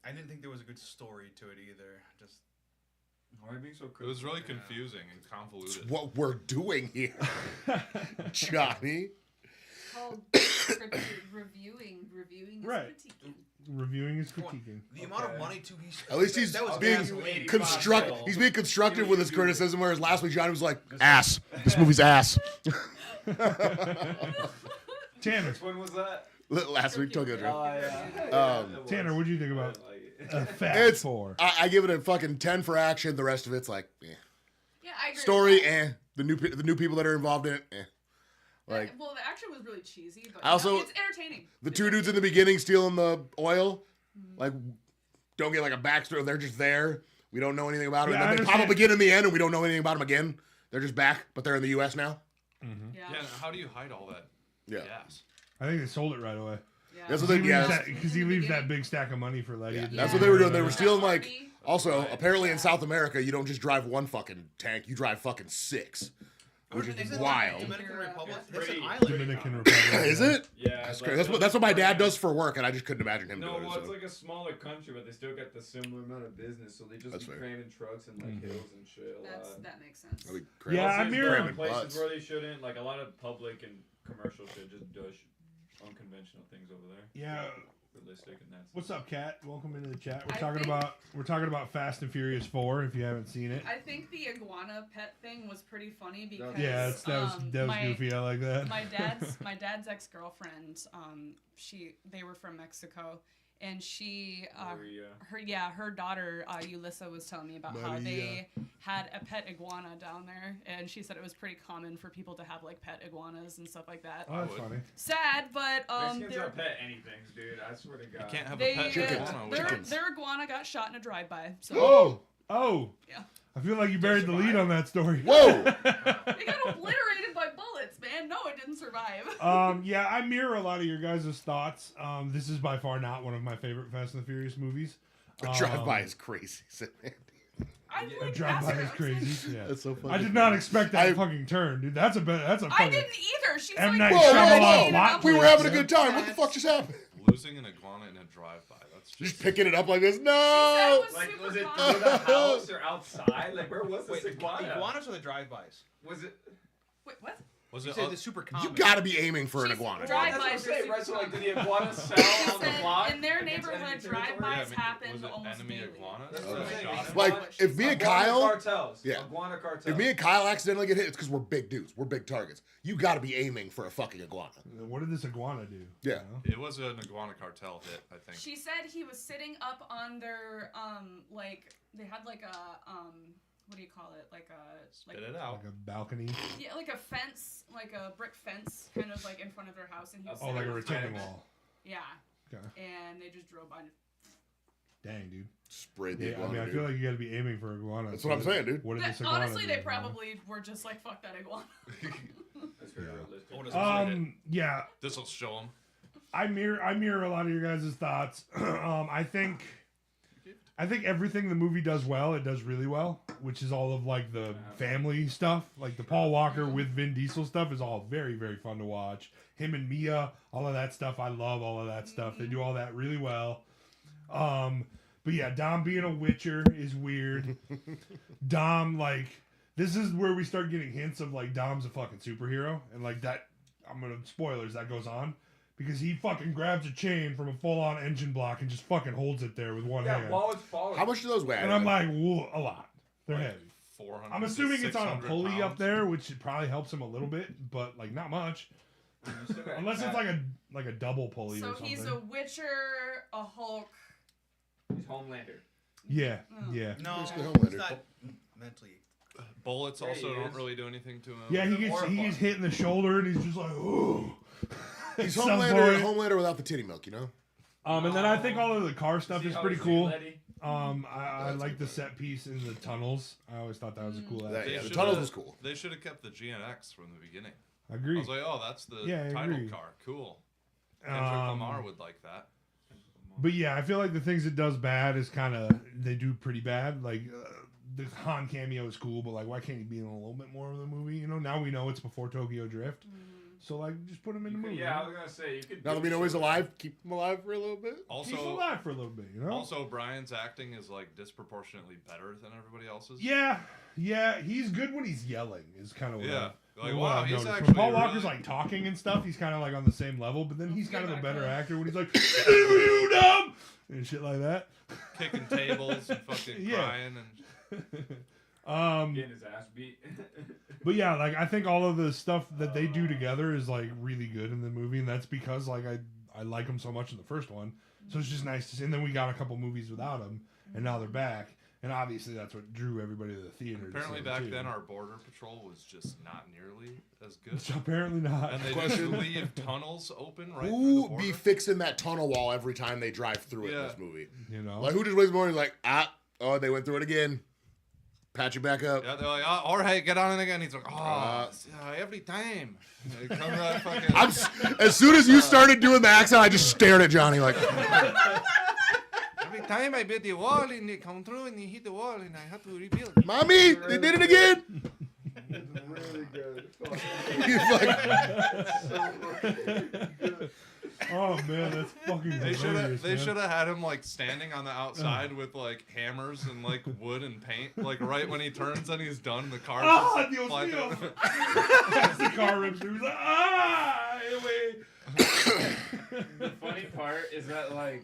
Speaker 6: I didn't think there was a good story to it either. Just
Speaker 5: Why are you being so
Speaker 2: It was really
Speaker 6: Yeah.
Speaker 2: confusing and
Speaker 1: It's
Speaker 2: convoluted.
Speaker 1: what we're doing here, Johnny.
Speaker 3: Called reviewing is
Speaker 4: Right.
Speaker 3: critiquing.
Speaker 4: Reviewing is critiquing.
Speaker 6: the amount
Speaker 5: Okay.
Speaker 6: of money too. He's
Speaker 1: At least he's
Speaker 6: that was
Speaker 1: being
Speaker 6: gasoline.
Speaker 1: constructive. He's being constructive with his
Speaker 5: You-
Speaker 1: criticism, whereas last week Johnny was like, "Ass. This movie's ass."
Speaker 4: Tanner,
Speaker 5: Which one was that?
Speaker 1: Last week Tokyo Drift.
Speaker 5: Oh yeah.
Speaker 1: Um,
Speaker 5: It was.
Speaker 4: Tanner, what'd you think about
Speaker 5: I like it.
Speaker 4: Fast
Speaker 1: It's-
Speaker 4: 4?
Speaker 1: I give it a fucking 10 for action. The rest of it's like, eh.
Speaker 3: Yeah, I agree.
Speaker 1: Story,
Speaker 3: with that.
Speaker 1: The new people that are involved in it, eh. Like
Speaker 3: Well, the action was really cheesy, but
Speaker 1: I also-
Speaker 3: it's entertaining.
Speaker 1: the two dudes in the beginning stealing the oil, like don't get like a backstory. They're just there. We don't know anything about it.
Speaker 4: Yeah, I
Speaker 1: and then they pop up
Speaker 4: understand.
Speaker 1: again in the end, and we don't know anything about them again. They're just back, but they're in the U.S. now.
Speaker 3: Yeah.
Speaker 2: Yeah, and how do you hide all that
Speaker 1: Yeah.
Speaker 2: gas?
Speaker 4: I think they sold it right away.
Speaker 3: Yeah.
Speaker 1: That's what
Speaker 4: Because
Speaker 1: they-
Speaker 4: he
Speaker 1: yeah,
Speaker 4: leaves
Speaker 1: that's-
Speaker 4: that, 'cause he leaves that big stack of money for Letty.
Speaker 1: Yeah,
Speaker 4: at the
Speaker 1: that's
Speaker 4: end.
Speaker 1: what they were doing. They were
Speaker 3: That
Speaker 1: stealing like.
Speaker 3: army.
Speaker 1: Also,
Speaker 5: Right.
Speaker 1: apparently in
Speaker 3: Yeah.
Speaker 1: South America, you don't just drive one fucking tank; you drive fucking 6, which is
Speaker 6: Isn't
Speaker 1: wild.
Speaker 6: Dominican
Speaker 3: Europe.
Speaker 6: Republic.
Speaker 5: It's
Speaker 6: That's an
Speaker 5: pretty-
Speaker 6: island.
Speaker 4: Dominican Republic.
Speaker 1: Is it?
Speaker 5: Yeah.
Speaker 1: That's
Speaker 5: but
Speaker 1: great. That's what my dad does for work, and I just couldn't imagine him
Speaker 5: No,
Speaker 1: doing
Speaker 5: well,
Speaker 1: it.
Speaker 5: it's
Speaker 1: So.
Speaker 5: like a smaller country, but they still get the similar amount of business, so they just
Speaker 1: That's
Speaker 5: be
Speaker 1: fair.
Speaker 5: cramming trucks and like
Speaker 4: Mhm.
Speaker 5: hills and shit. A lot.
Speaker 3: That makes sense.
Speaker 1: That'd be crazy.
Speaker 4: Yeah, I
Speaker 5: Also,
Speaker 4: mirror-
Speaker 5: going
Speaker 1: Cramming
Speaker 5: places
Speaker 1: butts.
Speaker 5: where they shouldn't. Like a lot of public and commercial shit just does unconventional things over there.
Speaker 4: Yeah.
Speaker 5: Realistic and that's.
Speaker 4: What's up, Kat? Welcome into the chat.
Speaker 3: I think-
Speaker 4: We're talking about Fast and Furious 4. If you haven't seen it,
Speaker 3: I think the iguana pet thing was pretty funny because
Speaker 4: yeah, that was
Speaker 3: my,
Speaker 4: goofy. I like that.
Speaker 3: my dad's ex-girlfriend, they were from Mexico, and she her daughter Yulissa was telling me about how they had a pet iguana down there, and she said it was pretty common for people to have like pet iguanas and stuff like that.
Speaker 4: Oh, that's
Speaker 2: would.
Speaker 4: funny.
Speaker 3: Sad, but
Speaker 5: Mexicans
Speaker 3: they're-
Speaker 5: are pet anything, dude. I swear to
Speaker 2: You
Speaker 5: God.
Speaker 2: can't have
Speaker 3: they
Speaker 2: a pet
Speaker 1: Chickens.
Speaker 2: iguana with
Speaker 1: Chickens.
Speaker 3: their iguana got shot in a drive-by. So
Speaker 4: Oh.
Speaker 3: Yeah.
Speaker 4: I feel like you buried the lead on that story.
Speaker 1: Whoa!
Speaker 3: they got obliterated by bullets, man. No, it didn't survive.
Speaker 4: Yeah, I mirror a lot of your guys' thoughts. This is by far not one of my favorite Fast and the Furious movies.
Speaker 1: The drive-by is crazy.
Speaker 3: I
Speaker 4: A
Speaker 3: like
Speaker 4: drive-by
Speaker 3: Master
Speaker 4: is
Speaker 3: Oaks.
Speaker 4: crazy. Yeah.
Speaker 1: That's so funny.
Speaker 4: I did not expect that
Speaker 1: I-
Speaker 4: fucking turn, dude. That's a
Speaker 3: I
Speaker 4: fucking.
Speaker 3: didn't either. She's
Speaker 4: M.
Speaker 3: like,
Speaker 4: Night
Speaker 1: Whoa,
Speaker 3: "You're
Speaker 1: whoa,
Speaker 3: making
Speaker 1: whoa!
Speaker 3: it
Speaker 4: plot
Speaker 3: up."
Speaker 1: We were
Speaker 4: twist.
Speaker 1: having a good time. What the fuck just happened?
Speaker 2: Losing an iguana in a drive-by. That's
Speaker 1: Just
Speaker 2: just
Speaker 1: picking it up like this?
Speaker 3: She
Speaker 1: No!
Speaker 3: said it
Speaker 5: Like,
Speaker 3: super
Speaker 5: was it
Speaker 3: common.
Speaker 5: through the house or outside? Like, where was this
Speaker 6: Wait,
Speaker 5: iguana?
Speaker 6: iguanas or the drive-bys?
Speaker 5: Was it?
Speaker 3: Wait, what?
Speaker 2: was
Speaker 6: You
Speaker 2: it?
Speaker 6: said it's super
Speaker 1: You
Speaker 6: common.
Speaker 1: gotta be aiming for an
Speaker 3: She's
Speaker 1: iguana.
Speaker 3: drive-
Speaker 5: That's what I'm
Speaker 3: Drive-bys are
Speaker 5: saying,
Speaker 3: super
Speaker 5: right? So, like, did
Speaker 3: common.
Speaker 5: the iguana
Speaker 3: She
Speaker 5: sell on the
Speaker 3: said
Speaker 5: block?
Speaker 3: in their
Speaker 5: against
Speaker 3: neighborhood,
Speaker 5: enemy territory?
Speaker 3: drive-bys
Speaker 2: Yeah,
Speaker 3: happened
Speaker 2: was it
Speaker 3: almost
Speaker 2: enemy
Speaker 3: daily.
Speaker 2: iguanas?
Speaker 5: That's
Speaker 2: that
Speaker 5: what I'm
Speaker 2: shot
Speaker 5: saying.
Speaker 2: him?
Speaker 1: Like,
Speaker 5: Iguana-
Speaker 1: if me and
Speaker 5: iguana
Speaker 1: Kyle-
Speaker 5: cartels.
Speaker 1: Yeah.
Speaker 5: Iguana cartels.
Speaker 1: If me and Kyle accidentally get hit, it's because we're big dudes. We're big targets. You gotta be aiming for a fucking iguana.
Speaker 4: What did this iguana do?
Speaker 1: Yeah.
Speaker 2: It was an iguana cartel hit, I think.
Speaker 3: She said he was sitting up on their like they had like a what do you call it? Like a
Speaker 2: Spit it out.
Speaker 4: Like a balcony?
Speaker 3: yeah, like a fence, like a brick fence, kind of like in front of their house, and he was
Speaker 4: Oh,
Speaker 3: sitting
Speaker 4: like a
Speaker 3: on
Speaker 4: retaining
Speaker 3: top of it.
Speaker 4: wall.
Speaker 3: Yeah,
Speaker 4: Okay.
Speaker 3: and they just drove by.
Speaker 4: Dang, dude.
Speaker 1: sprayed the
Speaker 4: Yeah,
Speaker 1: iguana.
Speaker 4: I mean, I
Speaker 1: dude.
Speaker 4: feel like you got to be aiming for iguana.
Speaker 1: That's what I'm saying, dude.
Speaker 4: What did this
Speaker 3: That-
Speaker 4: iguana
Speaker 3: honestly,
Speaker 4: do,
Speaker 3: they
Speaker 4: iguana?
Speaker 3: probably were just like, fuck that iguana.
Speaker 5: That's very realistic.
Speaker 6: What is it?
Speaker 4: Yeah,
Speaker 2: This will show him.
Speaker 4: I mirror a lot of your guys' thoughts. I think everything the movie does well, it does really well, which is all of like the family stuff, like the Paul Walker with Vin Diesel stuff is all very, very fun to watch. Him and Mia, all of that stuff, I love all of that stuff. They do all that really well. But yeah, Dom being a Witcher is weird. Dom, like, this is where we start getting hints of like Dom's a fucking superhero, and like that, I'm gonna spoilers that goes on. Because he fucking grabs a chain from a full-on engine block and just fucking holds it there with one
Speaker 5: Yeah,
Speaker 4: hand.
Speaker 5: while it's falling.
Speaker 1: How much do those weigh?
Speaker 4: And I'm like, whoa, a lot. They're
Speaker 2: Like
Speaker 4: heavy.
Speaker 2: 400.
Speaker 4: I'm assuming it's on a
Speaker 2: 600
Speaker 4: pulley up
Speaker 2: pounds.
Speaker 4: there, which probably helps him a little bit, but like not much.
Speaker 5: You still got
Speaker 4: Unless it's
Speaker 5: fat.
Speaker 4: like a double pulley
Speaker 3: So
Speaker 4: or something.
Speaker 3: he's a Witcher, a Hulk.
Speaker 5: He's Homelander.
Speaker 4: Yeah,
Speaker 3: Oh.
Speaker 4: yeah.
Speaker 6: No,
Speaker 1: Basically
Speaker 6: he's
Speaker 1: Homelander.
Speaker 6: not mentally.
Speaker 2: Bullets
Speaker 5: Yeah,
Speaker 2: also
Speaker 5: he
Speaker 2: don't
Speaker 5: is.
Speaker 2: really do anything to him.
Speaker 4: Yeah, he
Speaker 5: He's a
Speaker 4: gets
Speaker 5: horrified.
Speaker 4: hit in the shoulder and he's just like, ooh.
Speaker 1: He's
Speaker 4: So
Speaker 1: Homelander,
Speaker 4: boring.
Speaker 1: Homelander without the titty milk, you know?
Speaker 4: And then I think all of the car stuff
Speaker 5: See
Speaker 4: is
Speaker 5: how
Speaker 4: pretty
Speaker 5: he's
Speaker 4: cool.
Speaker 5: Letty?
Speaker 4: I like the set piece in the tunnels. I always thought that was a cool
Speaker 1: That-
Speaker 4: aspect.
Speaker 1: yeah, the
Speaker 2: shoulda-
Speaker 1: tunnels was cool.
Speaker 2: They should have kept the GNX from the beginning.
Speaker 4: I
Speaker 2: I
Speaker 4: agree.
Speaker 2: was like, oh, that's the
Speaker 4: Yeah, I
Speaker 2: title
Speaker 4: agree.
Speaker 2: car. Cool. Kendrick Lamar would like that.
Speaker 4: But yeah, I feel like the things it does bad is kind of they do pretty bad. Like the Han cameo is cool, but like why can't he be in a little bit more of the movie? You know, now we know it's before Tokyo Drift, so like just put him in the movie.
Speaker 5: Yeah, I was gonna say you could.
Speaker 1: Now that we know he's alive, keep him alive for a little bit.
Speaker 4: Keep him
Speaker 2: Also,
Speaker 4: alive for a little bit. You know.
Speaker 2: also Brian's acting is like disproportionately better than everybody else's.
Speaker 4: Yeah, he's good when he's yelling. Is kind of what
Speaker 2: Yeah.
Speaker 4: I,
Speaker 2: Like,
Speaker 4: what
Speaker 2: wow,
Speaker 4: I've
Speaker 2: he's
Speaker 4: noticed. When
Speaker 2: actually
Speaker 4: Paul Walker's
Speaker 2: really-
Speaker 4: like talking and stuff, he's kind of like on the same level. But then he's kind of a
Speaker 3: Yeah,
Speaker 4: better
Speaker 3: okay.
Speaker 4: actor when he's like, "You dumb," and shit like that.
Speaker 2: kicking tables and fucking
Speaker 4: Yeah.
Speaker 2: crying and
Speaker 5: getting his ass beat.
Speaker 4: But yeah, like I think all of the stuff that they do together is like really good in the movie, and that's because like I like them so much in the first one, so it's just nice to see. And then we got a couple movies without them, and now they're back, and obviously that's what drew everybody to the theater. to
Speaker 2: apparently
Speaker 4: see
Speaker 2: back
Speaker 4: them, too.
Speaker 2: then our border patrol was just not nearly as good.
Speaker 4: So apparently not.
Speaker 2: And they
Speaker 1: Question.
Speaker 2: just leave tunnels open right through the
Speaker 1: Who
Speaker 2: border.
Speaker 1: be fixing that tunnel wall every time they drive through it in
Speaker 2: Yeah.
Speaker 1: this movie?
Speaker 4: You know,
Speaker 1: Like, who just wakes up in the morning like, oh, they went through it again. Patch it back up.
Speaker 2: Yeah, they're like, oh, Jorge, get on it again. He's like, oh, every time. It comes out fucking,
Speaker 1: As soon as you started doing the accent, I just stared at Johnny like,
Speaker 2: every time I bit the wall and it come through and you hit the wall and I have to rebuild.
Speaker 1: Mommy, they did it again.
Speaker 5: Really good.
Speaker 1: He's like,
Speaker 4: oh man, that's fucking.
Speaker 2: They
Speaker 4: hilarious, man.
Speaker 2: should have had him like standing on the outside with like hammers and like wood and paint. Like right when he turns and he's done, the car.
Speaker 4: Ah,
Speaker 2: just
Speaker 4: Dios
Speaker 2: fly
Speaker 4: mío.
Speaker 2: through.
Speaker 4: As the car rips through, he's like, anyway.
Speaker 5: The funny part is that like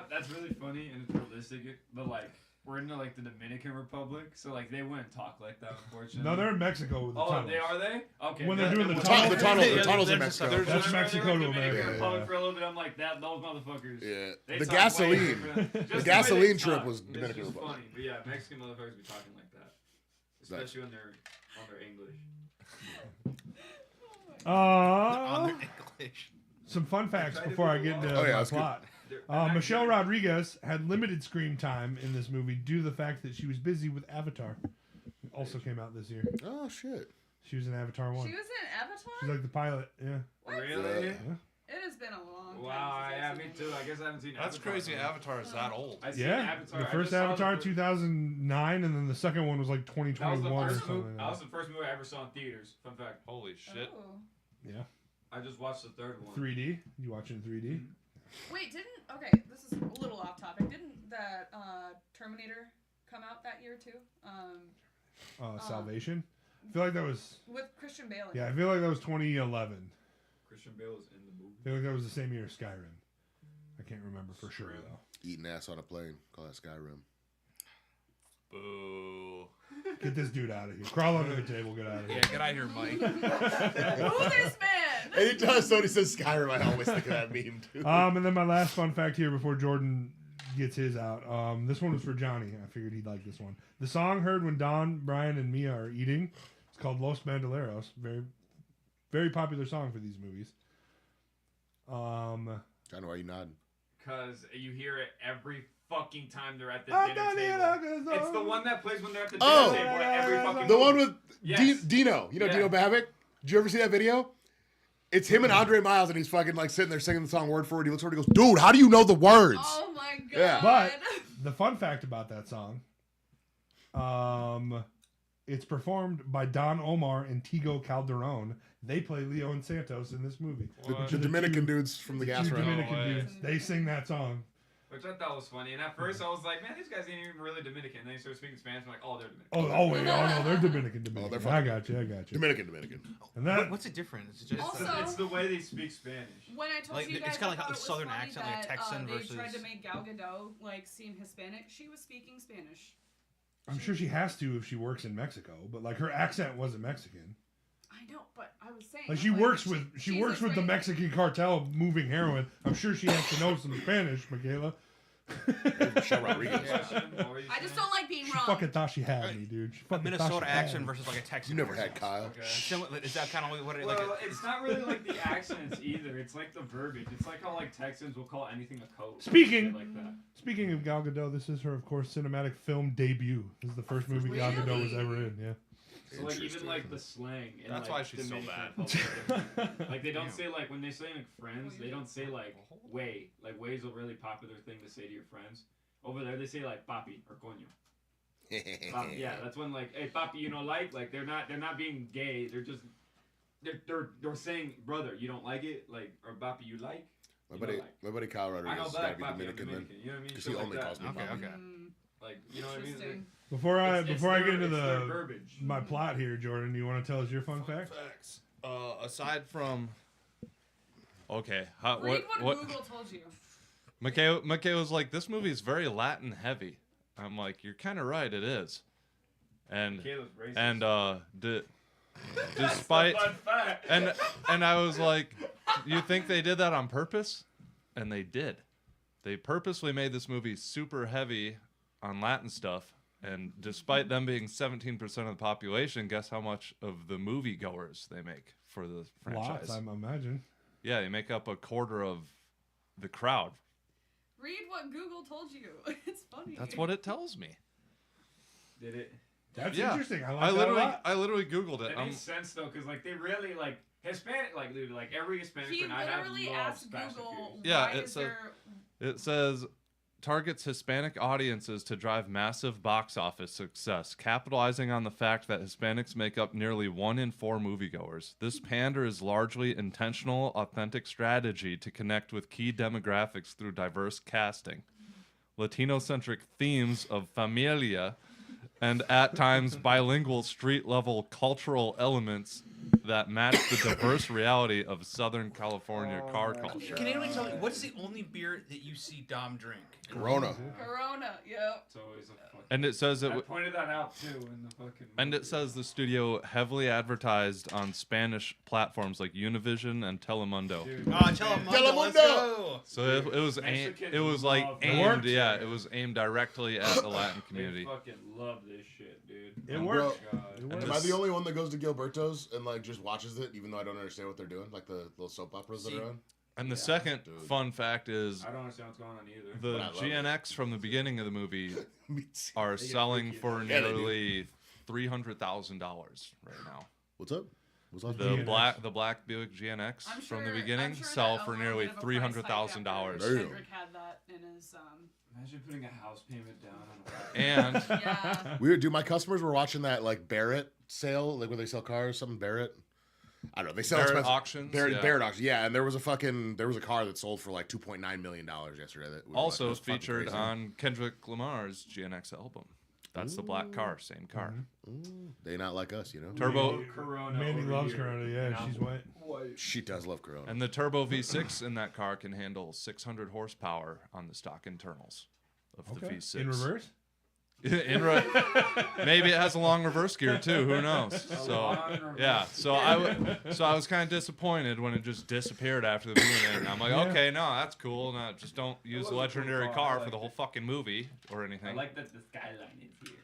Speaker 5: that's really funny and it's realistic. But like we're in like the Dominican Republic, so like they wouldn't talk like that, unfortunately.
Speaker 4: No, they're in Mexico with the
Speaker 5: Oh,
Speaker 4: tunnels.
Speaker 5: they are they? Okay.
Speaker 4: When they're doing the
Speaker 1: the
Speaker 4: tunnel.
Speaker 1: tunnels in
Speaker 6: there's
Speaker 1: Mexico.
Speaker 2: there's
Speaker 4: That's
Speaker 2: just-
Speaker 4: Mexico to
Speaker 5: Dominican
Speaker 4: America.
Speaker 5: Republic
Speaker 1: yeah.
Speaker 5: for a little bit. I'm like that. Those motherfuckers.
Speaker 1: Yeah.
Speaker 5: They
Speaker 1: The
Speaker 5: talk way
Speaker 1: gasoline.
Speaker 5: different. Just
Speaker 1: The
Speaker 5: way they
Speaker 1: gasoline trip
Speaker 5: talk,
Speaker 1: was
Speaker 5: it's
Speaker 1: Dominican
Speaker 5: just
Speaker 1: Republic.
Speaker 5: funny, but yeah, Mexican motherfuckers be talking like that, especially when they're on their English.
Speaker 6: On their English.
Speaker 4: Some fun facts before I get into
Speaker 1: Oh, yeah,
Speaker 4: my
Speaker 1: that's good.
Speaker 4: plot.
Speaker 5: They're
Speaker 4: Michelle Rodriguez had limited screen time in this movie due to the fact that she was busy with Avatar. Also came out this year.
Speaker 1: Oh, shit.
Speaker 4: She was in Avatar 1.
Speaker 3: She was in Avatar?
Speaker 4: She's like the pilot, yeah.
Speaker 3: What?
Speaker 5: Really?
Speaker 3: It has been a long time.
Speaker 5: Wow,
Speaker 3: since
Speaker 5: yeah,
Speaker 3: I've
Speaker 5: me
Speaker 3: seen
Speaker 5: too. I guess I haven't seen.
Speaker 2: That's
Speaker 5: Avatar.
Speaker 2: crazy. Avatar is that old.
Speaker 5: I seen
Speaker 4: Yeah,
Speaker 5: Avatar.
Speaker 4: the
Speaker 5: I
Speaker 4: first
Speaker 5: just saw
Speaker 4: Avatar
Speaker 5: the
Speaker 4: 2009, and then the second one was like
Speaker 5: That was the
Speaker 4: 2021 or
Speaker 5: first
Speaker 4: something.
Speaker 5: movie. That was the first movie I ever saw in theaters. Fun fact.
Speaker 2: Holy shit.
Speaker 3: Oh.
Speaker 4: Yeah,
Speaker 5: I just watched the third one.
Speaker 4: 3D. You watch it in 3D?
Speaker 3: Wait, okay, this is a little off topic. Didn't that Terminator come out that year too?
Speaker 4: Salvation. I feel like that was.
Speaker 3: With Christian Bale.
Speaker 4: Yeah, I feel like that was 2011.
Speaker 5: Christian Bale is in the movie.
Speaker 4: I feel like that was the same year as Skyrim. I can't remember for sure though.
Speaker 1: Eating ass on a plane. Call that Skyrim.
Speaker 2: Boo.
Speaker 4: Get this dude out of here. Crawl under the table. Get out of here.
Speaker 6: Yeah, get out of here, Mike.
Speaker 3: Who this man?
Speaker 1: Anytime somebody says Skyrim, I always think of that meme, too.
Speaker 4: And then my last fun fact here before Jordan gets his out. This one was for Johnny. I figured he'd like this one. The song heard when Don, Brian, and Mia are eating. It's called Los Bandoleros. Very, very popular song for these movies.
Speaker 1: John, why are you nodding?
Speaker 5: Because you hear it every fucking time they're at the dinner table. It's the one that plays when they're at the dinner
Speaker 1: Oh.
Speaker 5: table at every fucking
Speaker 1: The
Speaker 5: movie.
Speaker 1: one with
Speaker 5: Yes.
Speaker 1: Dino. You know
Speaker 5: Yeah.
Speaker 1: Dino Babic? Did you ever see that video? It's him and Andre Miles, and he's fucking like sitting there singing the song word for word. He looks over and he goes, "Dude, how do you know the words?"
Speaker 3: Oh my god.
Speaker 1: Yeah.
Speaker 4: But the fun fact about that song, it's performed by Don Omar and Tigo Calderon. They play Leo and Santos in this movie.
Speaker 2: What?
Speaker 1: The Dominican dudes from the gas
Speaker 4: Two
Speaker 1: round.
Speaker 4: Dominican
Speaker 2: No way.
Speaker 4: dudes. They sing that song.
Speaker 5: Which I thought was funny. And at first I was like, man, these guys ain't even really Dominican. And then you start speaking Spanish. I'm like, oh, they're Dominican.
Speaker 4: Oh, wait, no, they're Dominican.
Speaker 1: Oh, they're
Speaker 4: I got you.
Speaker 1: Dominican.
Speaker 4: And that,
Speaker 6: What's the difference? It's just
Speaker 3: Also-
Speaker 5: It's the way they speak Spanish.
Speaker 3: When I told
Speaker 6: Like,
Speaker 3: you
Speaker 6: it's
Speaker 3: guys,
Speaker 6: kinda like
Speaker 3: I thought
Speaker 6: a
Speaker 3: it was
Speaker 6: southern
Speaker 3: funny
Speaker 6: accent, like a
Speaker 3: that,
Speaker 6: Texan
Speaker 3: they
Speaker 6: versus-
Speaker 3: tried to make Gal Gadot like seem Hispanic. She was speaking Spanish.
Speaker 4: I'm sure she has to if she works in Mexico, but like her accent wasn't Mexican.
Speaker 3: I know, but I was saying
Speaker 4: Like she works with the Mexican cartel moving heroin. I'm sure she has to know some Spanish, Michaela.
Speaker 1: Michelle Rodriguez.
Speaker 3: I just don't like being
Speaker 4: She
Speaker 3: wrong.
Speaker 4: fucking thought she had me, dude. She
Speaker 6: a
Speaker 4: fucking
Speaker 6: Minnesota
Speaker 4: thought she had
Speaker 6: accent
Speaker 4: me.
Speaker 6: versus like a Texan.
Speaker 1: You never had
Speaker 6: accent.
Speaker 1: Kyle.
Speaker 5: Okay.
Speaker 6: Similar- Is that kind of what it like?
Speaker 5: Well, it's not really like the accents either. It's like the verbiage. It's like how like Texans will call anything a coat.
Speaker 4: Speaking-
Speaker 5: Shit like that.
Speaker 4: Speaking of Gal Gadot, this is her, of course, cinematic film debut. This is the first movie Gal Gadot was ever in. Yeah.
Speaker 5: So like even like the slang. In,
Speaker 2: That's
Speaker 5: like,
Speaker 2: why she's so
Speaker 5: Dominican
Speaker 2: bad.
Speaker 5: Republic, like they don't say like when they say like friends, they don't say like way. Like way is a really popular thing to say to your friends. Over there they say like papi or coño. Papi, yeah, that's when like hey papi, you know like they're not being gay. They're just they're saying brother, you don't like it like or papi you like.
Speaker 1: My buddy Kyle
Speaker 5: I
Speaker 1: Rodriguez
Speaker 5: know
Speaker 1: has got
Speaker 5: black
Speaker 1: to be
Speaker 5: papi, I'm
Speaker 1: Dominican then.
Speaker 5: Dominican. You know what I mean?
Speaker 1: Because
Speaker 5: Shit
Speaker 1: he
Speaker 5: like
Speaker 1: only
Speaker 5: that.
Speaker 1: calls me
Speaker 6: Okay,
Speaker 1: Papi.
Speaker 6: okay.
Speaker 5: Like you know what I mean? Like,
Speaker 3: Interesting.
Speaker 4: Before I
Speaker 5: it's
Speaker 4: get
Speaker 5: their-
Speaker 4: into
Speaker 5: it's their
Speaker 4: the
Speaker 5: verbiage.
Speaker 4: my plot here, Jordan, do you want to tell us your fun fact?
Speaker 2: Facts. Aside from. Okay.
Speaker 3: Read what Google told you.
Speaker 2: Mikhail was like, this movie is very Latin heavy. I'm like, you're kind of right, it is. And
Speaker 5: Caleb's racist.
Speaker 2: and despite
Speaker 5: Fun fact.
Speaker 2: and I was like, you think they did that on purpose? And they did. They purposely made this movie super heavy on Latin stuff. And despite them being 17% of the population, guess how much of the moviegoers they make for the franchise?
Speaker 4: Lots, I imagine.
Speaker 2: Yeah, they make up a quarter of the crowd.
Speaker 3: Read what Google told you. It's funny.
Speaker 2: That's what it tells me.
Speaker 5: Did it?
Speaker 4: That's
Speaker 2: Yeah.
Speaker 4: interesting. I like
Speaker 2: I
Speaker 4: that a
Speaker 2: literally,
Speaker 4: lot.
Speaker 2: I literally Googled it.
Speaker 5: It makes sense though, because like they really like Hispanic, like dude, like every Hispanic
Speaker 3: He
Speaker 5: friend I have
Speaker 3: literally
Speaker 5: loves
Speaker 3: asked
Speaker 5: Fast and
Speaker 3: Google,
Speaker 5: Furious.
Speaker 2: Yeah,
Speaker 3: why
Speaker 2: it
Speaker 3: is
Speaker 2: says-
Speaker 3: there...
Speaker 2: It says targets Hispanic audiences to drive massive box office success, capitalizing on the fact that Hispanics make up nearly 1 in 4 moviegoers. This pander is largely intentional, authentic strategy to connect with key demographics through diverse casting, Latino-centric themes of familia, and at times bilingual street-level cultural elements that match the diverse reality of Southern California car culture.
Speaker 6: Can anyone tell me what's the only beer that you see Dom drink?
Speaker 1: Corona.
Speaker 3: Corona, yep.
Speaker 5: It's always a fucking.
Speaker 2: And it says it.
Speaker 5: I pointed that out too in the fucking.
Speaker 2: And it says the studio heavily advertised on Spanish platforms like Univision and Telemundo.
Speaker 5: Dude,
Speaker 6: Telemundo,
Speaker 1: Telemundo!
Speaker 6: let's go!
Speaker 2: So it was
Speaker 5: Mexicans
Speaker 2: it was like
Speaker 5: love
Speaker 2: aimed,
Speaker 5: that.
Speaker 2: yeah, it was aimed directly at the Latin
Speaker 5: They
Speaker 2: community.
Speaker 5: fucking love this shit, dude.
Speaker 4: It
Speaker 5: Oh my
Speaker 4: worked.
Speaker 5: God.
Speaker 4: It
Speaker 2: And
Speaker 1: Am
Speaker 2: this-
Speaker 1: I the only one that goes to Gilberto's and like just watches it, even though I don't understand what they're doing, like the little soap operas that
Speaker 6: See,
Speaker 1: are on?
Speaker 2: And the
Speaker 5: Yeah.
Speaker 2: second
Speaker 1: Dude.
Speaker 2: fun fact is
Speaker 5: I don't understand what's going on either.
Speaker 2: the
Speaker 1: But I love
Speaker 2: GNX from the beginning of the movie
Speaker 1: Me too.
Speaker 2: are
Speaker 5: They get
Speaker 2: selling
Speaker 5: freaky.
Speaker 2: for
Speaker 1: Yeah, they do.
Speaker 2: nearly $300,000 right now.
Speaker 1: What's up? What's up?
Speaker 2: The
Speaker 4: GNX.
Speaker 2: black Buick GNX
Speaker 3: I'm
Speaker 2: from
Speaker 3: sure,
Speaker 2: the beginning
Speaker 3: I'm sure
Speaker 2: sell
Speaker 3: that
Speaker 2: for
Speaker 3: a
Speaker 2: nearly
Speaker 3: little bit of a price hike
Speaker 2: $300,000.
Speaker 3: after
Speaker 1: There you go.
Speaker 3: Kendrick had that in his
Speaker 5: Imagine putting a house payment down on a.
Speaker 2: And
Speaker 3: yeah.
Speaker 1: Weird, dude. My customers were watching that like Barrett sale, like where they sell cars, something Barrett. I don't know. They sell
Speaker 2: Barrett
Speaker 1: expensive
Speaker 2: auctions,
Speaker 1: Barrett,
Speaker 2: yeah.
Speaker 1: Barrett auctions. Yeah, and there was a car that sold for like $2.9 million yesterday. That we were
Speaker 2: also
Speaker 1: watching. It was fucking
Speaker 2: featured
Speaker 1: crazy.
Speaker 2: on Kendrick Lamar's GNX album. That's the black car, same car.
Speaker 1: They not like us, you know.
Speaker 2: Turbo
Speaker 5: Corona.
Speaker 4: Mandy
Speaker 5: over
Speaker 4: loves
Speaker 5: here.
Speaker 4: Corona. Yeah,
Speaker 5: You know?
Speaker 4: she's white.
Speaker 1: She does love Corona.
Speaker 2: and the turbo V6 in that car can handle 600 horsepower on the stock internals of the
Speaker 4: Okay.
Speaker 2: V6.
Speaker 4: In reverse?
Speaker 2: Maybe it has a long reverse gear too. Who knows? So
Speaker 5: long reverse
Speaker 2: yeah. So I was kind of disappointed when it just disappeared after the movie ended. I'm like,
Speaker 4: Yeah.
Speaker 2: okay, no, that's cool. No, just don't use
Speaker 5: was
Speaker 2: the
Speaker 5: a cool
Speaker 2: legendary
Speaker 5: car. I
Speaker 2: car for
Speaker 5: liked
Speaker 2: the whole
Speaker 5: it.
Speaker 2: fucking movie or
Speaker 5: I
Speaker 2: anything.
Speaker 5: like that the skyline is here.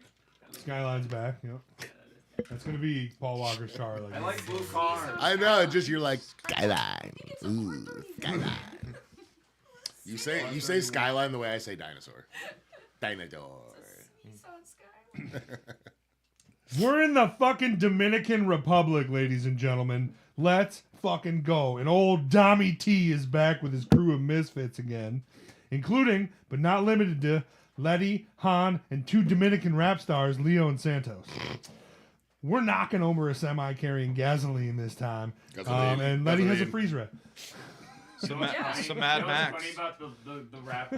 Speaker 4: Skyline's back. Yep. That's gonna be Paul Walker's car.
Speaker 5: I like blue cars.
Speaker 1: I know. Just you're like skyline. Ooh, skyline. You say skyline the way I say dinosaur. Dinosaur.
Speaker 4: We're in the fucking Dominican Republic, ladies and gentlemen. Let's fucking go. And old Dommy T is back with his crew of misfits again, including, but not limited to, Letty, Han, and 2 Dominican rap stars, Leo and Santos. We're knocking over a semi carrying gasoline this time. And Letty has a freeze red.
Speaker 2: Some Mad
Speaker 5: What's
Speaker 2: Max.
Speaker 5: funny about the rap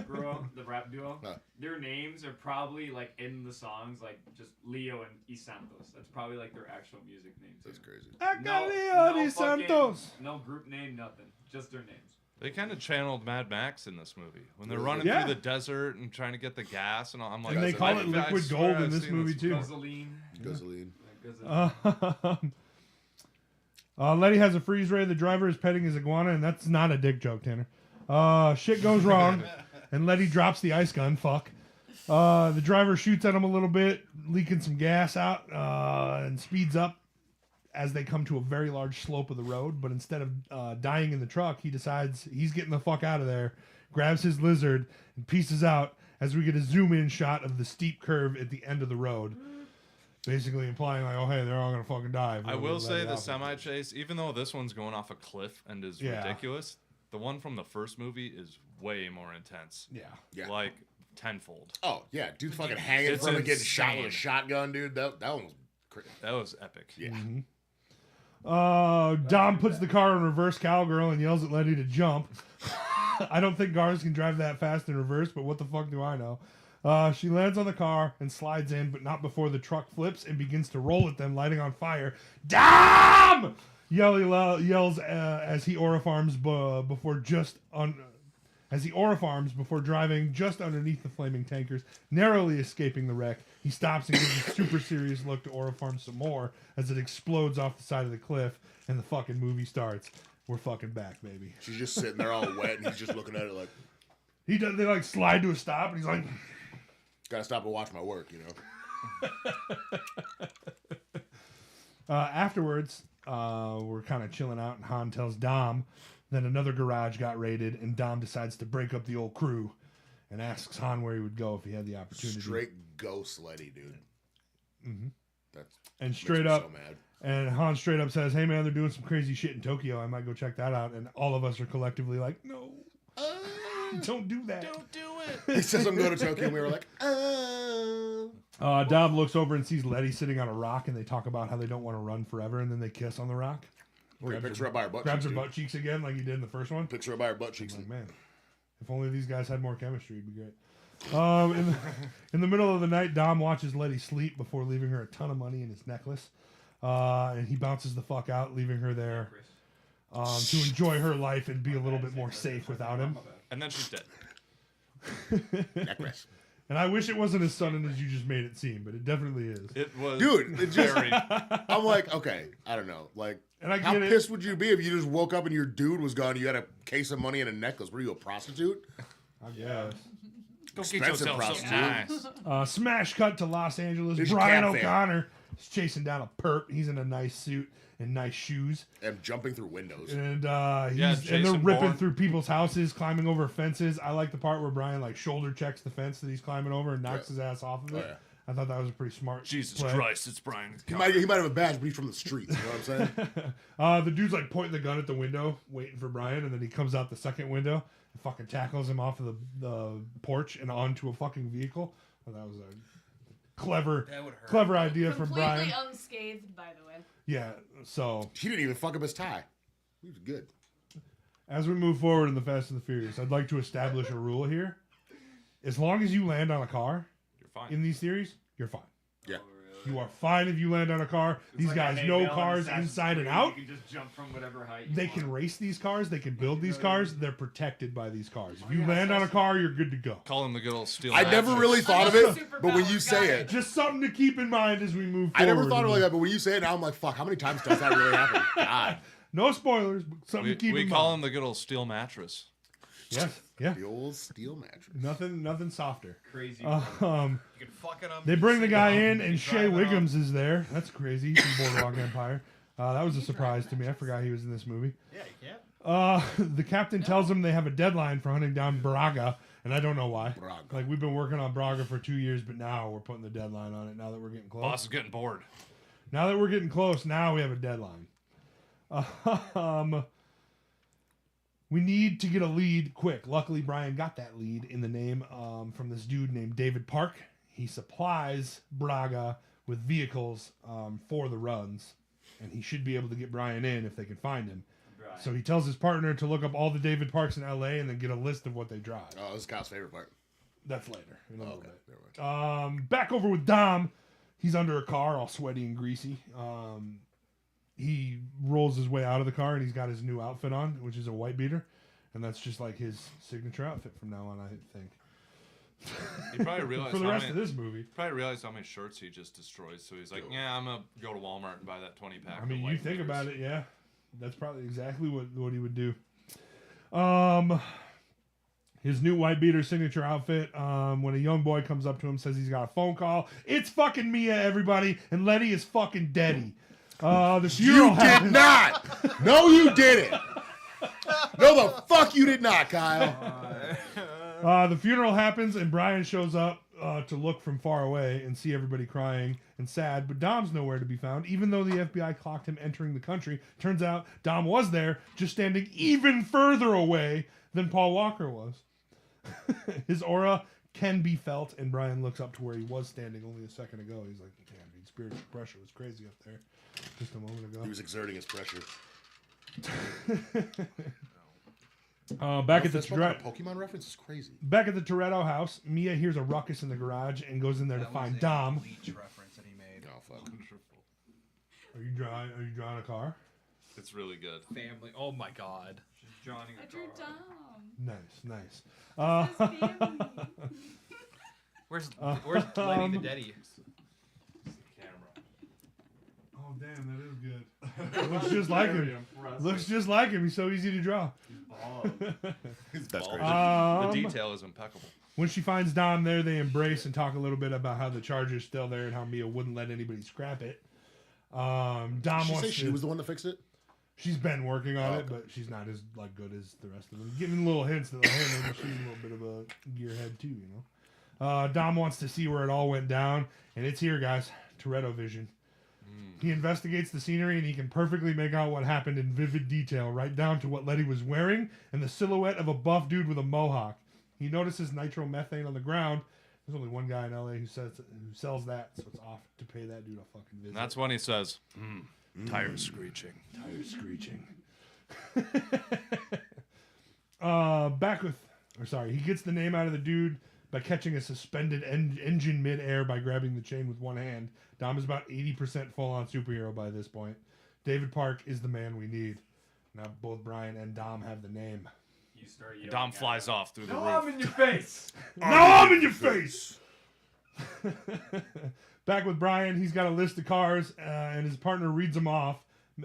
Speaker 5: duo? Their names are probably like in the songs, like just Leo and Y Santos. That's probably like their actual music names.
Speaker 1: That's crazy.
Speaker 4: Leo y
Speaker 5: fucking-
Speaker 4: Santos.
Speaker 5: No group name, nothing. Just their names.
Speaker 2: They kind of channeled Mad Max in this movie when they're running
Speaker 4: Yeah.
Speaker 2: through the desert and trying to get the gas and all. I'm like,
Speaker 4: And they call it
Speaker 2: I
Speaker 4: liquid
Speaker 2: swear
Speaker 4: gold
Speaker 2: I've
Speaker 4: in this
Speaker 2: seen
Speaker 4: movie, too.
Speaker 5: Gasoline.
Speaker 1: Gasoline.
Speaker 4: Letty has a freeze ray. The driver is petting his iguana, and that's not a dick joke, Tanner. Shit goes wrong, and Letty drops the ice gun. Fuck. The driver shoots at him a little bit, leaking some gas out, and speeds up as they come to a very large slope of the road. But instead of dying in the truck, he decides he's getting the fuck out of there, grabs his lizard, and pieces out as we get a zoom-in shot of the steep curve at the end of the road. Basically implying like, oh hey, they're all gonna fucking die.
Speaker 2: I will say the semi chase, even though this one's going off a cliff and is ridiculous, the one from the first movie is way more intense.
Speaker 1: Yeah.
Speaker 2: Like tenfold.
Speaker 1: Oh yeah, dude, fucking hanging
Speaker 2: It's
Speaker 1: from it, getting shot with a
Speaker 2: insane.
Speaker 1: shotgun, dude. That one was crazy.
Speaker 2: That was epic.
Speaker 1: Yeah.
Speaker 4: Dom puts the car in reverse cowgirl and yells at Letty to jump. I don't think cars can drive that fast in reverse, but what the fuck do I know? She lands on the car and slides in, but not before the truck flips and begins to roll at them, lighting on fire. Dom! Yells as he orifarms before driving just underneath the flaming tankers, narrowly escaping the wreck. He stops and gives a super serious look to orifarm some more as it explodes off the side of the cliff, and the fucking movie starts. We're fucking back, baby.
Speaker 1: She's just sitting there all wet, and he's just looking at it like,
Speaker 4: They like slide to a stop, and he's like,
Speaker 1: gotta stop and watch my work, you know?
Speaker 4: Afterwards, we're kind of chilling out, and Han tells Dom that another garage got raided, and Dom decides to break up the old crew and asks Han where he would go if he had the opportunity.
Speaker 1: Straight ghost Letty, dude.
Speaker 4: Mhm.
Speaker 1: That's
Speaker 4: And
Speaker 1: makes
Speaker 4: straight
Speaker 1: me
Speaker 4: up,
Speaker 1: so mad.
Speaker 4: and Han straight up says, "Hey man, they're doing some crazy shit in Tokyo. I might go check that out." And all of us are collectively like, "No, don't do that."
Speaker 2: Don't do it.
Speaker 1: He says I'm going to Tokyo, and we were like, oh.
Speaker 4: Dom looks over and sees Letty sitting on a rock, and they talk about how they don't want to run forever, and then they kiss on the rock.
Speaker 1: He picks her up by her butt
Speaker 4: Grabs
Speaker 1: cheeks,
Speaker 4: her
Speaker 1: dude.
Speaker 4: butt cheeks again, like he did in the first one.
Speaker 1: Picks her up by her butt cheeks.
Speaker 4: Like, man, if only these guys had more chemistry, it'd be great. In the middle of the night, Dom watches Letty sleep before leaving her a ton of money in his necklace, and he bounces the fuck out, leaving her there to enjoy her life and be a little bit more safe without him.
Speaker 2: And then she's dead.
Speaker 1: Necklace.
Speaker 4: And I wish it wasn't as sudden as you just made it seem, but it definitely is.
Speaker 2: It was
Speaker 1: Dude, it just-
Speaker 2: very.
Speaker 1: I'm like, okay, I don't know. Like,
Speaker 4: And I
Speaker 1: how
Speaker 4: get it.
Speaker 1: pissed would you be if you just woke up and your dude was gone? You had a case of money and a necklace. What are you, a prostitute?
Speaker 4: I guess.
Speaker 2: Go get
Speaker 1: Expensive
Speaker 2: yourself
Speaker 1: prostitute.
Speaker 2: something nice.
Speaker 4: Smash cut to Los Angeles.
Speaker 1: There's your
Speaker 4: Brian
Speaker 1: cat there.
Speaker 4: O'Connor is chasing down a perp. He's in a nice suit and nice shoes.
Speaker 1: And jumping through windows.
Speaker 4: And
Speaker 2: Yeah,
Speaker 4: and they're
Speaker 2: Jason
Speaker 4: ripping
Speaker 2: Bourne.
Speaker 4: through people's houses, climbing over fences. I like the part where Brian like shoulder checks the fence that he's climbing over and knocks his ass off of it.
Speaker 1: Oh, yeah.
Speaker 4: I thought that was a pretty smart.
Speaker 2: Jesus
Speaker 4: play.
Speaker 2: Christ, it's Brian.
Speaker 1: He might have a badge, but he's from the streets. You know what I'm saying?
Speaker 4: The dude's like pointing the gun at the window, waiting for Brian, and then he comes out the second window and fucking tackles him off of the porch and onto a fucking vehicle. Well, that was a clever idea from Brian.
Speaker 3: Completely unscathed, by the way.
Speaker 4: Yeah. So
Speaker 1: He didn't even fuck up his tie. He was good.
Speaker 4: as we move forward in the Fast and the Furious, I'd like to establish a rule here. As long as you land on a car
Speaker 2: You're fine.
Speaker 4: in these series, you're fine.
Speaker 1: Yeah.
Speaker 4: You are fine if you land on a car. These guys know cars inside and out.
Speaker 5: You can just jump from whatever height you
Speaker 4: They
Speaker 5: want.
Speaker 4: can race these cars. They can build these cars. They're protected by these cars. If you land on a car, you're good to go.
Speaker 2: Call him the good old steel.
Speaker 1: I never
Speaker 2: mattress.
Speaker 1: really thought of it,
Speaker 3: Superpower,
Speaker 1: but when you
Speaker 3: got
Speaker 1: say
Speaker 3: it.
Speaker 1: it,
Speaker 4: Just something to keep in mind as we move forward.
Speaker 1: I never thought of it like that, but when you say it now, I'm like, fuck, how many times does that really happen? God.
Speaker 4: No spoilers, but something
Speaker 2: We,
Speaker 4: to keep
Speaker 2: we
Speaker 4: in
Speaker 2: call
Speaker 4: mind.
Speaker 2: him the good old steel mattress.
Speaker 4: Yes, yeah.
Speaker 1: The old steel mattress.
Speaker 4: Nothing softer.
Speaker 5: Crazy.
Speaker 4: Um,
Speaker 6: You can fuck it up.
Speaker 4: they bring the guy in, and Shea Wiggums is there. That's crazy from Boardwalk Empire. That was a surprise to me. I forgot he was in this movie.
Speaker 6: Yeah, you
Speaker 4: The captain tells them they have a deadline for hunting down Braga, and I don't know why.
Speaker 1: Braga.
Speaker 4: Like, we've been working on Braga for 2 years, but now we're putting the deadline on it now that we're getting close.
Speaker 2: Boss is getting bored.
Speaker 4: Now that we're getting close, now we have a deadline. We need to get a lead quick. Luckily, Brian got that lead in the name from this dude named David Park. He supplies Braga with vehicles for the runs, and he should be able to get Brian in if they can find him.
Speaker 5: Right.
Speaker 4: So he tells his partner to look up all the David Parks in LA and then get a list of what they drive.
Speaker 1: Oh, this is Kyle's favorite part.
Speaker 4: That's later. In a little
Speaker 1: Okay.
Speaker 4: bit.
Speaker 1: Never mind.
Speaker 4: Back over with Dom. He's under a car, all sweaty and greasy. He rolls his way out of the car, and he's got his new outfit on, which is a white beater, and that's just like his signature outfit from now on, I think.
Speaker 2: He probably realized
Speaker 4: For the
Speaker 2: how
Speaker 4: rest
Speaker 2: many,
Speaker 4: of this movie.
Speaker 2: probably realized how many shirts he just destroyed. So he's like, yeah, I'm gonna go to Walmart and buy that 20-pack.
Speaker 4: I mean,
Speaker 2: of
Speaker 4: you
Speaker 2: white
Speaker 4: think
Speaker 2: beaters.
Speaker 4: about it, yeah. That's probably exactly what he would do. His new white beater signature outfit. When a young boy comes up to him, says he's got a phone call. It's fucking Mia, everybody, and Letty is fucking Deddy. The funeral
Speaker 1: You did
Speaker 4: happens.
Speaker 1: not. No, you didn't. No, the fuck you did not, Kyle.
Speaker 4: The funeral happens, and Brian shows up to look from far away and see everybody crying and sad, but Dom's nowhere to be found, even though the FBI clocked him entering the country. Turns out Dom was there, just standing even further away than Paul Walker was. His aura can be felt, and Brian looks up to where he was standing only a second ago. He's like, damn, dude, spiritual pressure was crazy up there just a moment ago.
Speaker 1: He was exerting his pressure.
Speaker 4: Back at the
Speaker 1: This Pokemon reference is crazy.
Speaker 4: Back at the Toretto house, Mia hears a ruckus in the garage and goes in there to find Dom.
Speaker 6: Bleach reference that he made.
Speaker 1: Oh fuck.
Speaker 4: Are you drawing a car?
Speaker 2: It's really good.
Speaker 7: Family. Oh my god.
Speaker 5: She's Johnny
Speaker 3: I drew Dom.
Speaker 4: Nice.
Speaker 3: His family.
Speaker 7: Where's Lenny the Deddy?
Speaker 4: Oh damn, that is good. Looks just like him. Looks just like him. He's so easy to draw.
Speaker 1: That's crazy.
Speaker 2: The detail is impeccable.
Speaker 4: When she finds Dom there, they embrace and talk a little bit about how the Charger's still there and how Mia wouldn't let anybody scrap it. Dom
Speaker 1: Did she
Speaker 4: wants
Speaker 1: say
Speaker 4: to.
Speaker 1: she was the one that fixed it?
Speaker 4: She's been working on
Speaker 1: Oh,
Speaker 4: it,
Speaker 1: okay.
Speaker 4: but she's not as like good as the rest of them. Giving little hints that like, hey, maybe she's a little bit of a gearhead too, you know. Dom wants to see where it all went down, and it's here, guys. Toretto vision. He investigates the scenery, and he can perfectly make out what happened in vivid detail, right down to what Letty was wearing and the silhouette of a buff dude with a mohawk. He notices nitromethane on the ground. There's only one guy in LA who sells that, so it's off to pay that dude a fucking visit.
Speaker 2: And that's when he says, tires screeching.
Speaker 4: Tires screeching. He gets the name out of the dude by catching a suspended engine mid-air by grabbing the chain with one hand. Dom is about 80% full-on superhero by this point. David Park is the man we need. Now both Brian and Dom have the name.
Speaker 5: You start yelling
Speaker 2: Dom
Speaker 5: at
Speaker 2: flies
Speaker 5: him.
Speaker 2: off through the
Speaker 5: No,
Speaker 2: roof.
Speaker 5: I'm in your face.
Speaker 4: Now I'm in your face! Back with Brian, he's got a list of cars, and his partner reads them off.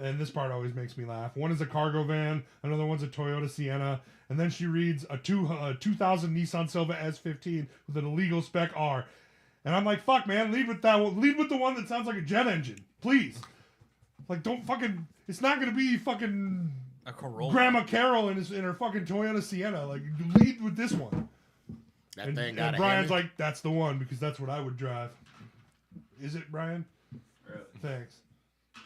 Speaker 4: And this part always makes me laugh. One is a cargo van, another one's a Toyota Sienna, and then she reads a 2000 Nissan Silva S15 with an illegal spec R. And I'm like, fuck, man, lead with that one. Lead with the one that sounds like a jet engine, please. Like, don't fucking. It's not gonna be fucking
Speaker 7: A Corolla.
Speaker 4: Grandma Carol in her fucking Toyota Sienna. Like, lead with this one.
Speaker 1: That
Speaker 4: And,
Speaker 1: thing got
Speaker 4: and
Speaker 1: a
Speaker 4: Brian's
Speaker 1: Hemi?
Speaker 4: like, that's the one because that's what I would drive. Is it, Brian?
Speaker 5: Really?
Speaker 4: Thanks.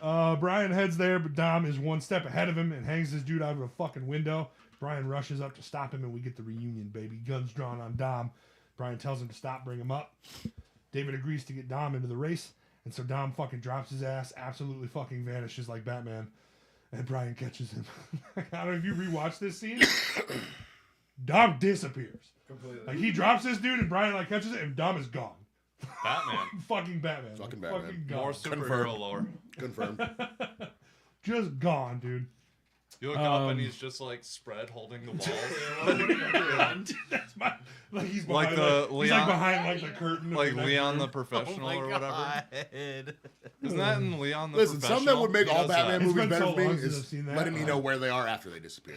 Speaker 4: Brian heads there, but Dom is one step ahead of him and hangs this dude out of a fucking window. Brian rushes up to stop him, and we get the reunion, baby. Guns drawn on Dom. Brian tells him to stop, bring him up. David agrees to get Dom into the race, and so Dom fucking drops his ass, absolutely fucking vanishes like Batman, and Brian catches him. I don't know if you rewatch this scene. Dom disappears.
Speaker 5: Completely.
Speaker 4: Like, he drops this dude, and Brian like catches it, and Dom is gone.
Speaker 2: Batman.
Speaker 4: Fucking Batman.
Speaker 1: Fucking
Speaker 4: Like,
Speaker 1: Batman.
Speaker 4: Fucking gone.
Speaker 2: More superhero
Speaker 1: Confirmed.
Speaker 2: lore.
Speaker 1: Confirmed.
Speaker 4: Just gone, dude.
Speaker 2: You look up and he's just like spread holding the walls.
Speaker 4: That's my like he's
Speaker 2: Like
Speaker 4: behind
Speaker 2: the
Speaker 4: he's like
Speaker 2: Leon-
Speaker 4: behind like the curtain. of
Speaker 2: like
Speaker 4: the next
Speaker 2: Leon the
Speaker 4: room.
Speaker 2: Professional
Speaker 7: Oh my
Speaker 2: or whatever.
Speaker 7: god.
Speaker 2: Isn't that in Leon the
Speaker 1: Listen,
Speaker 2: Professional?
Speaker 1: something that would make
Speaker 2: He
Speaker 1: all
Speaker 2: does that.
Speaker 1: Batman
Speaker 4: It's
Speaker 1: movies
Speaker 4: been
Speaker 1: better
Speaker 4: so
Speaker 1: for me
Speaker 4: long since
Speaker 1: is
Speaker 4: I've seen that.
Speaker 1: letting me know where they are after they disappear.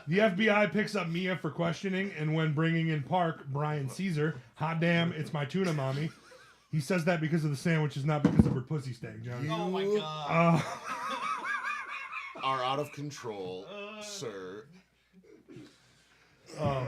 Speaker 4: The FBI picks up Mia for questioning, and when bringing in Park, Brian sees her. Hot damn, it's my tuna mommy. He says that because of the sandwiches, not because of her pussy stank, Johnny.
Speaker 7: Oh my god.
Speaker 1: Are out of control, sir.
Speaker 4: Oh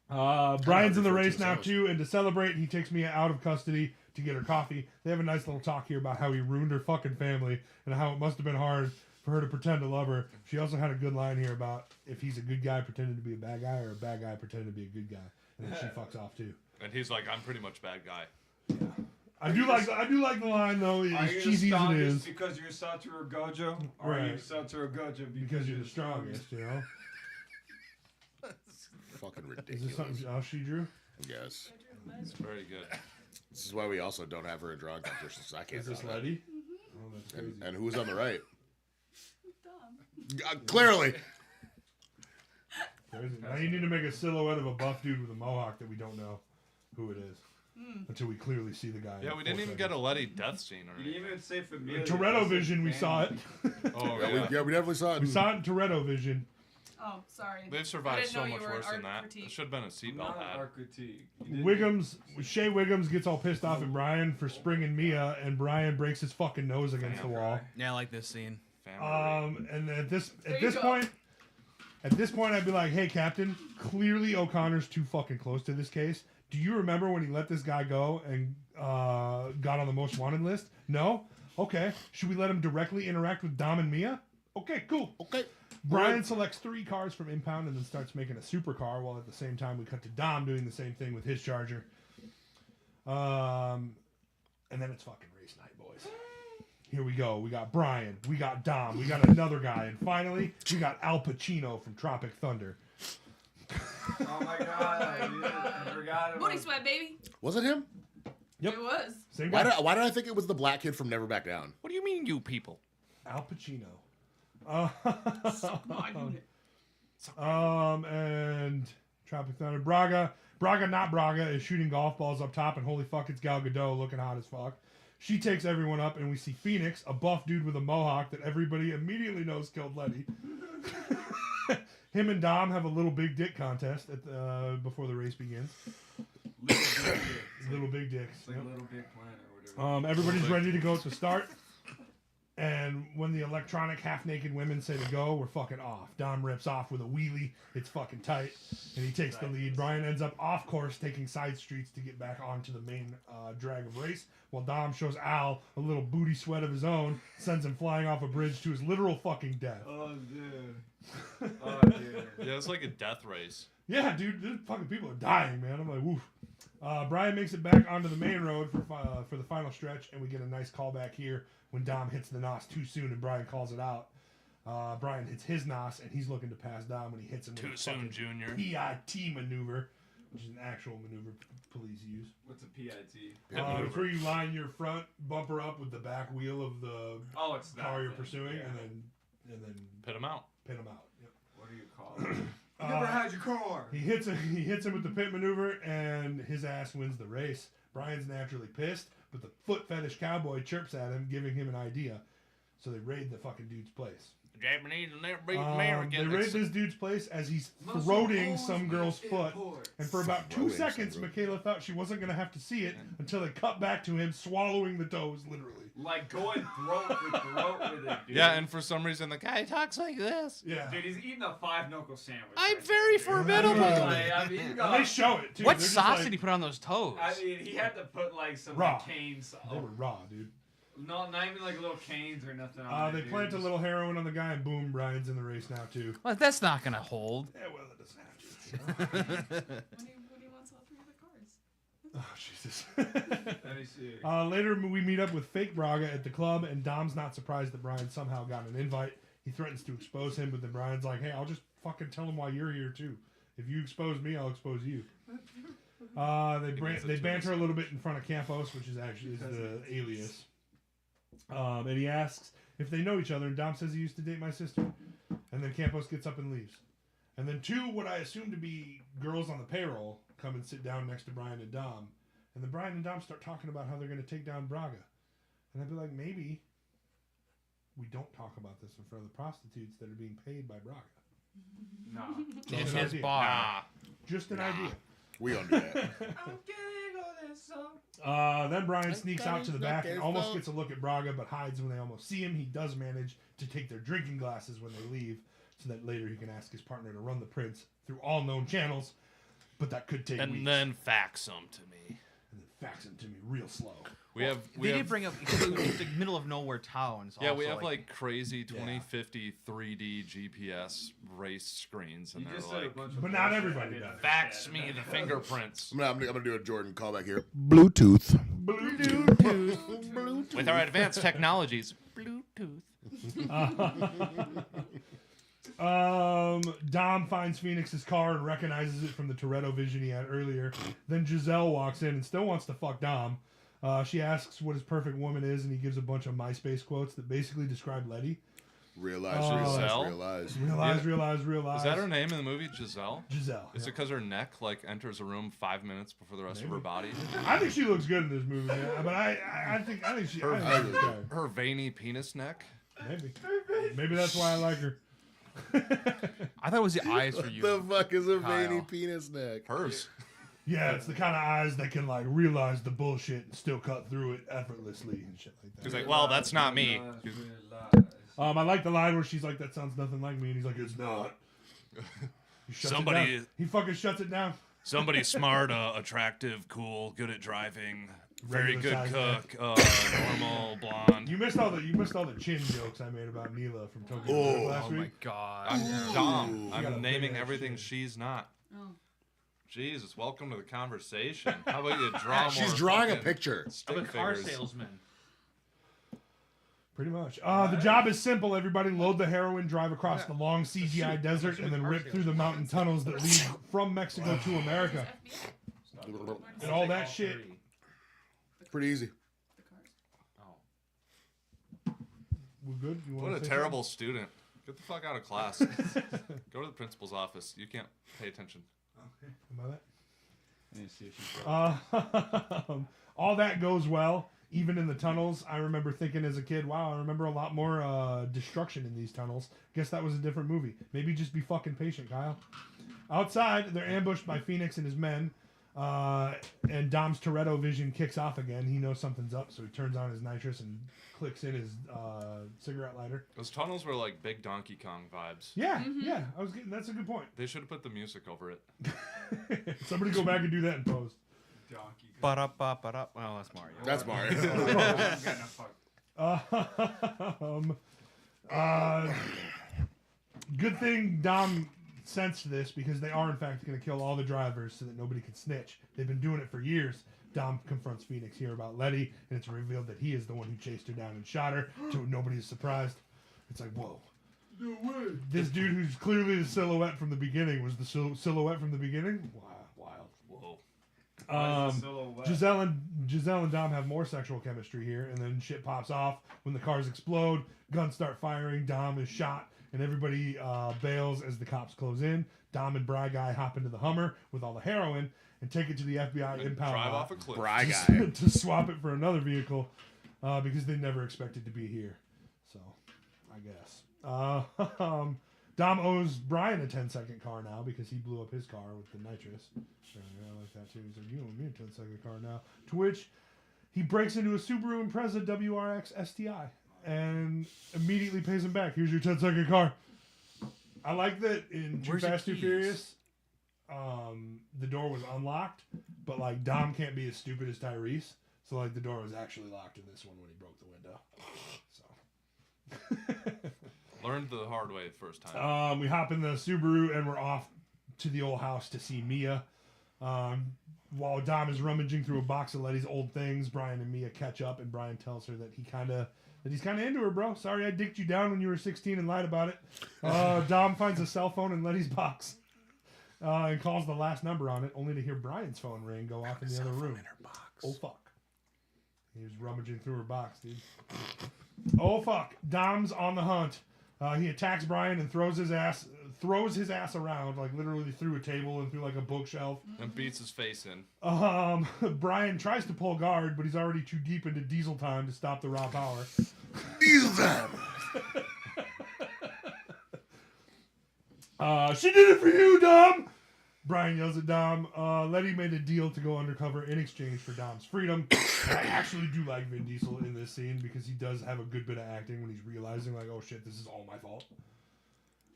Speaker 4: man. Brian's in the
Speaker 1: refer to
Speaker 4: race
Speaker 1: it
Speaker 4: now
Speaker 1: as
Speaker 4: too, and to celebrate, he takes Mia out of custody to get her coffee. They have a nice little talk here about how he ruined her fucking family and how it must have been hard for her to pretend to love her. She also had a good line here about if he's a good guy pretending to be a bad guy or a bad guy pretending to be a good guy, and then she fucks off too.
Speaker 2: And he's like, I'm pretty much bad guy.
Speaker 4: I do like the line though, as cheesy as it is,
Speaker 5: because you're Satoru Gojo, or are you
Speaker 4: Right.
Speaker 5: Satoru Gojo
Speaker 4: because you're the strongest, you know.
Speaker 1: Fucking
Speaker 4: Is
Speaker 1: ridiculous.
Speaker 4: this something else she drew?
Speaker 1: Yes.
Speaker 2: It's very good.
Speaker 1: This is why we also don't have her in drawing competitions. I can't.
Speaker 4: Is this
Speaker 1: draw that.
Speaker 4: Letty? Oh, that's crazy.
Speaker 1: And who's on the right?
Speaker 3: Dumb.
Speaker 1: Clearly.
Speaker 4: Crazy. Now you need to make a silhouette of a buff dude with a mohawk that we don't know who it is until we clearly see the guy.
Speaker 2: Yeah, we didn't even get a Letty death scene or
Speaker 5: You didn't
Speaker 2: anything.
Speaker 5: even say familiar.
Speaker 4: In Toretto Vision, we saw it.
Speaker 2: Oh,
Speaker 1: Yeah,
Speaker 2: yeah.
Speaker 1: we definitely saw it.
Speaker 4: We saw it in Toretto Vision.
Speaker 3: Oh, sorry.
Speaker 2: They've
Speaker 3: I
Speaker 2: survived
Speaker 3: didn't
Speaker 2: so
Speaker 3: know you
Speaker 2: much
Speaker 3: were
Speaker 2: worse than
Speaker 3: art
Speaker 2: that.
Speaker 3: critique.
Speaker 2: It should have been a
Speaker 5: I'm
Speaker 2: seatbelt
Speaker 5: not an
Speaker 2: ad.
Speaker 5: art critique. You didn't-
Speaker 4: Shea Wiggums gets all pissed off at Brian for springing Mia, and Brian breaks his fucking nose against the wall.
Speaker 7: Yeah, I like this scene.
Speaker 2: Family.
Speaker 4: And at this
Speaker 3: There you go.
Speaker 4: point, I'd be like, "Hey, Captain, clearly O'Connor's too fucking close to this case. Do you remember when he let this guy go and got on the most wanted list? No. Okay. Should we let him directly interact with Dom and Mia? Okay, cool.
Speaker 1: Okay.
Speaker 4: Brian selects 3 cars from Impound and then starts making a supercar, while at the same time we cut to Dom doing the same thing with his Charger. And then it's fucking race night, boys. Here we go. We got Brian. We got Dom. We got another guy. And finally, we got Al Pacino from Tropic Thunder.
Speaker 5: Oh my god, I forgot about
Speaker 3: Booty sweat, baby.
Speaker 1: Was it him?
Speaker 4: Yep.
Speaker 3: It was.
Speaker 4: Same
Speaker 1: Why
Speaker 4: guy.
Speaker 1: did I think it was the black kid from Never Back Down?
Speaker 7: What do you mean, you people?
Speaker 4: Al Pacino. And Tropic Thunder. Braga, not Braga, is shooting golf balls up top, and holy fuck, it's Gal Gadot looking hot as fuck. She takes everyone up, and we see Phoenix, a buff dude with a mohawk that everybody immediately knows killed Letty. Him and Dom have a little big dick contest before the race begins. Little big dicks.
Speaker 5: It's like
Speaker 4: Yep.
Speaker 5: Little Big Planet or whatever.
Speaker 4: Everybody's ready to go to start. And when the electronic half-naked women say to go, we're fucking off. Dom rips off with a wheelie. It's fucking tight. And he takes the lead. Brian ends up off course, taking side streets to get back onto the main drag of race. While Dom shows Al a little booty sweat of his own, sends him flying off a bridge to his literal fucking death.
Speaker 5: Oh, dude. Oh, dude.
Speaker 2: Yeah, it's like a death race.
Speaker 4: Yeah, dude, these fucking people are dying, man. I'm like, woof. Brian makes it back onto the main road for the final stretch, and we get a nice callback here when Dom hits the NOS too soon, and Brian calls it out. Brian hits his NOS, and he's looking to pass Dom when he hits him
Speaker 2: Too
Speaker 4: with a
Speaker 2: soon,
Speaker 4: fucking
Speaker 2: Junior.
Speaker 4: PIT maneuver, which is an actual maneuver police use.
Speaker 5: What's a PIT?
Speaker 4: It's where you line your front bumper up with the back wheel of the
Speaker 5: Oh, it's that
Speaker 4: car you're
Speaker 5: thing.
Speaker 4: pursuing,
Speaker 5: Yeah.
Speaker 4: and then
Speaker 2: Pit him out.
Speaker 4: pin him out. Yep.
Speaker 5: What do you call it? You never had your car.
Speaker 4: He hits him with the pit maneuver, and his ass wins the race. Brian's naturally pissed, but the foot fetish cowboy chirps at him, giving him an idea. So they raid the fucking dude's place.
Speaker 2: Japanese will never beat
Speaker 4: They
Speaker 2: American.
Speaker 4: raid this dude's place as he's throating some girl's foot. And for about 2
Speaker 1: Throwing
Speaker 4: seconds,
Speaker 1: some girl.
Speaker 4: Michaela thought she wasn't going to have to see it until they cut back to him swallowing the toes, literally.
Speaker 5: Like going throat with it, dude.
Speaker 2: Yeah, and for some reason the guy talks like this.
Speaker 4: Yeah.
Speaker 5: Dude, he's eating a 5-knuckle sandwich.
Speaker 2: I'm
Speaker 5: right
Speaker 2: very
Speaker 5: there, dude.
Speaker 2: formidable.
Speaker 5: Like, I mean, you
Speaker 4: And
Speaker 5: got,
Speaker 4: they show it, too.
Speaker 7: What
Speaker 4: They're just
Speaker 7: sauce
Speaker 4: like-
Speaker 7: did he put on those toes?
Speaker 5: I mean, he had to put like some
Speaker 4: Raw.
Speaker 5: like, canes.
Speaker 4: They were raw, dude.
Speaker 5: Not even like little canes or nothing on it,
Speaker 4: They
Speaker 5: dude.
Speaker 4: plant a
Speaker 5: Just-
Speaker 4: little heroin on the guy, and boom, Brian's in the race now, too.
Speaker 7: Well, that's not gonna hold.
Speaker 4: Yeah, well, it doesn't have to. You know?
Speaker 3: When he wants all 3 of the cars.
Speaker 4: Oh, Jesus.
Speaker 5: Let me see.
Speaker 4: Later, we meet up with fake Braga at the club, and Dom's not surprised that Brian somehow got an invite. He threatens to expose him, but then Brian's like, hey, I'll just fucking tell him why you're here, too. If you expose me, I'll expose you. They banter a little bit in front of Campos, which is actually the alias. And he asks if they know each other, and Dom says he used to date my sister. And then Campos gets up and leaves. And then 2, what I assume to be girls on the payroll, come and sit down next to Brian and Dom. And then Brian and Dom start talking about how they're going to take down Braga. And I'd be like, maybe we don't talk about this in front of the prostitutes that are being paid by Braga.
Speaker 5: No.
Speaker 7: In
Speaker 4: Just
Speaker 7: his
Speaker 4: an idea.
Speaker 7: bar.
Speaker 4: Just an idea.
Speaker 1: We don't do that.
Speaker 5: I'm getting all that
Speaker 4: Then Brian sneaks out to the back and almost gets a look at Braga, but hides when they almost see him. He does manage to take their drinking glasses when they leave, so that later he can ask his partner to run the prints through all known channels. But that could take
Speaker 2: And
Speaker 4: weeks.
Speaker 2: then fax them to me.
Speaker 4: And then fax them to me real slow.
Speaker 7: They did bring up because it was the middle of nowhere towns.
Speaker 2: Yeah,
Speaker 7: also,
Speaker 2: we have like crazy 2050 3D GPS race screens, and
Speaker 5: You
Speaker 2: they're
Speaker 5: just said a
Speaker 2: like,
Speaker 5: bunch of
Speaker 4: But not
Speaker 5: bullshit.
Speaker 4: everybody
Speaker 5: I didn't
Speaker 4: does.
Speaker 2: fax
Speaker 5: understand.
Speaker 2: me the fingerprints.
Speaker 1: I'm gonna do a Jordan callback here. Bluetooth.
Speaker 4: Bluetooth.
Speaker 2: With our advanced technologies, Bluetooth.
Speaker 4: Dom finds Phoenix's car and recognizes it from the Toretto vision he had earlier. Then Giselle walks in and still wants to fuck Dom. She asks what his perfect woman is, and he gives a bunch of MySpace quotes that basically describe Letty.
Speaker 1: Realize.
Speaker 4: Realize.
Speaker 2: Is that her name in the movie, Giselle?
Speaker 4: Giselle.
Speaker 2: Is it because her neck like enters a room 5 minutes before the rest of her body?
Speaker 4: I think she looks good in this movie, man. But I think she. I think she's good.
Speaker 2: Her veiny penis neck.
Speaker 4: Maybe that's why I like her.
Speaker 7: I thought it was the eyes for you.
Speaker 1: The fuck is a
Speaker 7: Kyle.
Speaker 1: veiny penis neck?
Speaker 2: Hers.
Speaker 4: Yeah, it's the kind of eyes that can like realize the bullshit and still cut through it effortlessly and shit like that.
Speaker 2: She's like, well, that's not me.
Speaker 4: I like the line where she's like, "That sounds nothing like me," and he's like, "It's not." He shuts it
Speaker 2: Somebody-
Speaker 4: down. He fucking shuts it down.
Speaker 2: Somebody smart, attractive, cool, good at driving, very
Speaker 4: Regular
Speaker 2: good
Speaker 4: size
Speaker 2: cook, normal, blonde.
Speaker 4: You missed all the chin jokes I made about Neela from Tokyo Drift last
Speaker 7: Oh my
Speaker 4: week.
Speaker 7: god.
Speaker 2: I'm Dom.
Speaker 4: got a
Speaker 2: I'm naming
Speaker 4: big-ass
Speaker 2: everything
Speaker 4: shit.
Speaker 2: she's not.
Speaker 3: Oh.
Speaker 2: Jesus, welcome to the conversation. How about you draw more?
Speaker 1: She's drawing a
Speaker 2: fucking
Speaker 1: picture.
Speaker 2: stick
Speaker 7: I'm a car
Speaker 2: figures?
Speaker 7: salesman.
Speaker 4: Pretty much. The job is simple. Everybody load the heroin, drive across the long CGI desert, and then rip through the mountain tunnels that lead from Mexico to America. And all that shit.
Speaker 1: Pretty easy.
Speaker 3: The cars.
Speaker 4: We're good? You
Speaker 2: What
Speaker 4: wanna
Speaker 2: a
Speaker 4: say
Speaker 2: terrible student. Get the fuck out of class. Go to the principal's office. You can't pay attention.
Speaker 4: something? About that? All that goes well, even in the tunnels. I remember thinking as a kid, wow, I remember a lot more destruction in these tunnels. Guess that was a different movie. Maybe just be fucking patient, Kyle. Outside, they're ambushed by Phoenix and his men. And Dom's Toretto vision kicks off again. He knows something's up, so he turns on his nitrous and clicks in his cigarette lighter.
Speaker 2: Those tunnels were like big Donkey Kong vibes.
Speaker 4: Yeah, yeah, that's a good point.
Speaker 2: They should have put the music over it.
Speaker 4: Somebody go back and do that in post.
Speaker 5: Donkey.
Speaker 7: Ba-da-ba-ba-da. Well, that's Mario.
Speaker 1: That's Mario.
Speaker 5: I'm getting a fuck.
Speaker 4: Good thing Dom sensed this, because they are in fact going to kill all the drivers so that nobody can snitch. They've been doing it for years. Dom confronts Phoenix here about Letty, and it's revealed that he is the one who chased her down and shot her. To nobody's surprised. It's like, whoa. No way. This dude who's clearly the silhouette from the beginning was the silhouette from the beginning? Wild.
Speaker 2: Whoa.
Speaker 5: Why is it so wet?
Speaker 4: Giselle and Dom have more sexual chemistry here, and then shit pops off when the cars explode, guns start firing, Dom is shot, and everybody bails as the cops close in. Dom and Bry Guy hop into the Hummer with all the heroin and take it to the FBI impound
Speaker 2: Drive
Speaker 4: lot
Speaker 2: off a cliff.
Speaker 1: Bry guy.
Speaker 4: to swap it for another vehicle because they never expected to be here. So, I guess. Dom owes Brian a 10-second car now because he blew up his car with the nitrous. I like that too. He's like, you owe me a 10-second car now. To which he breaks into a Subaru Impreza WRX STI and immediately pays him back. Here's your 10-second car. I like that in Too
Speaker 7: Where's your
Speaker 4: Fast, Too
Speaker 7: keys?
Speaker 4: Furious, the door was unlocked, but like Dom can't be as stupid as Tyrese. So like the door was actually locked in this one when he broke the window. So
Speaker 2: Learned the hard way the first time.
Speaker 4: we hop in the Subaru and we're off to the old house to see Mia. While Dom is rummaging through a box of Letty's old things, Brian and Mia catch up, and Brian tells her that he's kind of into her, bro. Sorry I dicked you down when you were 16 and lied about it. Dom finds a cell phone in Letty's box and calls the last number on it, only to hear Brian's phone ring go off in the other room. Oh fuck! He was rummaging through her box, dude. Oh fuck! Dom's on the hunt. He attacks Brian and throws his ass around, like literally through a table and through like a bookshelf.
Speaker 2: And beats his face in.
Speaker 4: Brian tries to pull guard, but he's already too deep into diesel time to stop the raw power.
Speaker 1: Diesel time.
Speaker 4: She did it for you, Dom! Brian yells at Dom. Letty made a deal to go undercover in exchange for Dom's freedom. And I actually do like Vin Diesel in this scene because he does have a good bit of acting when he's realizing, like, oh shit, this is all my fault.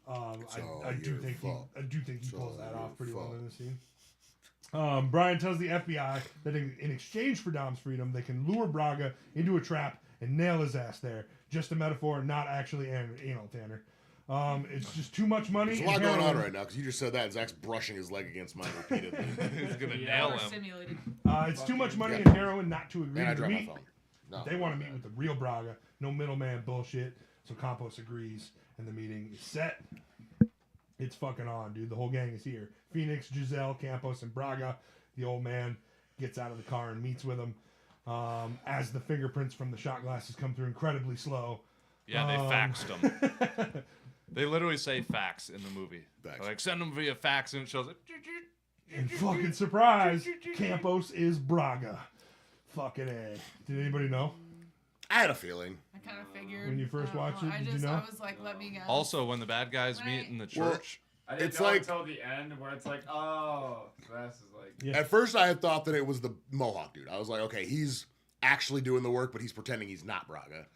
Speaker 4: I do think he pulls that off pretty well in this scene. Brian tells the FBI that in exchange for Dom's freedom, they can lure Braga into a trap and nail his ass there. Just a metaphor, not actually anal, Tanner. It's just too much money.
Speaker 1: There's a lot going on right now because you just said that. Zach's brushing his leg against mine repeatedly.
Speaker 2: He's gonna nail him.
Speaker 3: Simulated.
Speaker 4: It's too much money and heroin not to agree
Speaker 1: And I
Speaker 4: to
Speaker 1: dropped my
Speaker 4: meet.
Speaker 1: phone. No,
Speaker 4: They want to meet with the real Braga. No middleman bullshit. So Campos agrees, and the meeting is set. It's fucking on, dude. The whole gang is here. Phoenix, Giselle, Campos, and Braga. The old man gets out of the car and meets with him. As the fingerprints from the shot glasses come through incredibly slow.
Speaker 2: Yeah, they faxed them. They literally say fax in the movie.
Speaker 1: Fax.
Speaker 2: Like, send them via fax, and it shows it.
Speaker 4: And fucking surprise, Campos is Braga. Fucking A. Did anybody know?
Speaker 1: I had a feeling.
Speaker 3: I kind of figured.
Speaker 4: When you first
Speaker 3: I don't
Speaker 4: watched
Speaker 3: know.
Speaker 4: it, did you know?
Speaker 3: I was like, let me guess.
Speaker 2: Also, when the bad guys
Speaker 3: When
Speaker 2: meet
Speaker 3: I-
Speaker 2: in the
Speaker 1: Well,
Speaker 2: church,
Speaker 5: I didn't
Speaker 1: It's
Speaker 5: know
Speaker 1: like-
Speaker 5: until the end where it's like, oh, so that's just like.
Speaker 4: Yeah.
Speaker 1: At first, I had thought that it was the Mohawk dude. I was like, okay, he's actually doing the work, but he's pretending he's not Braga.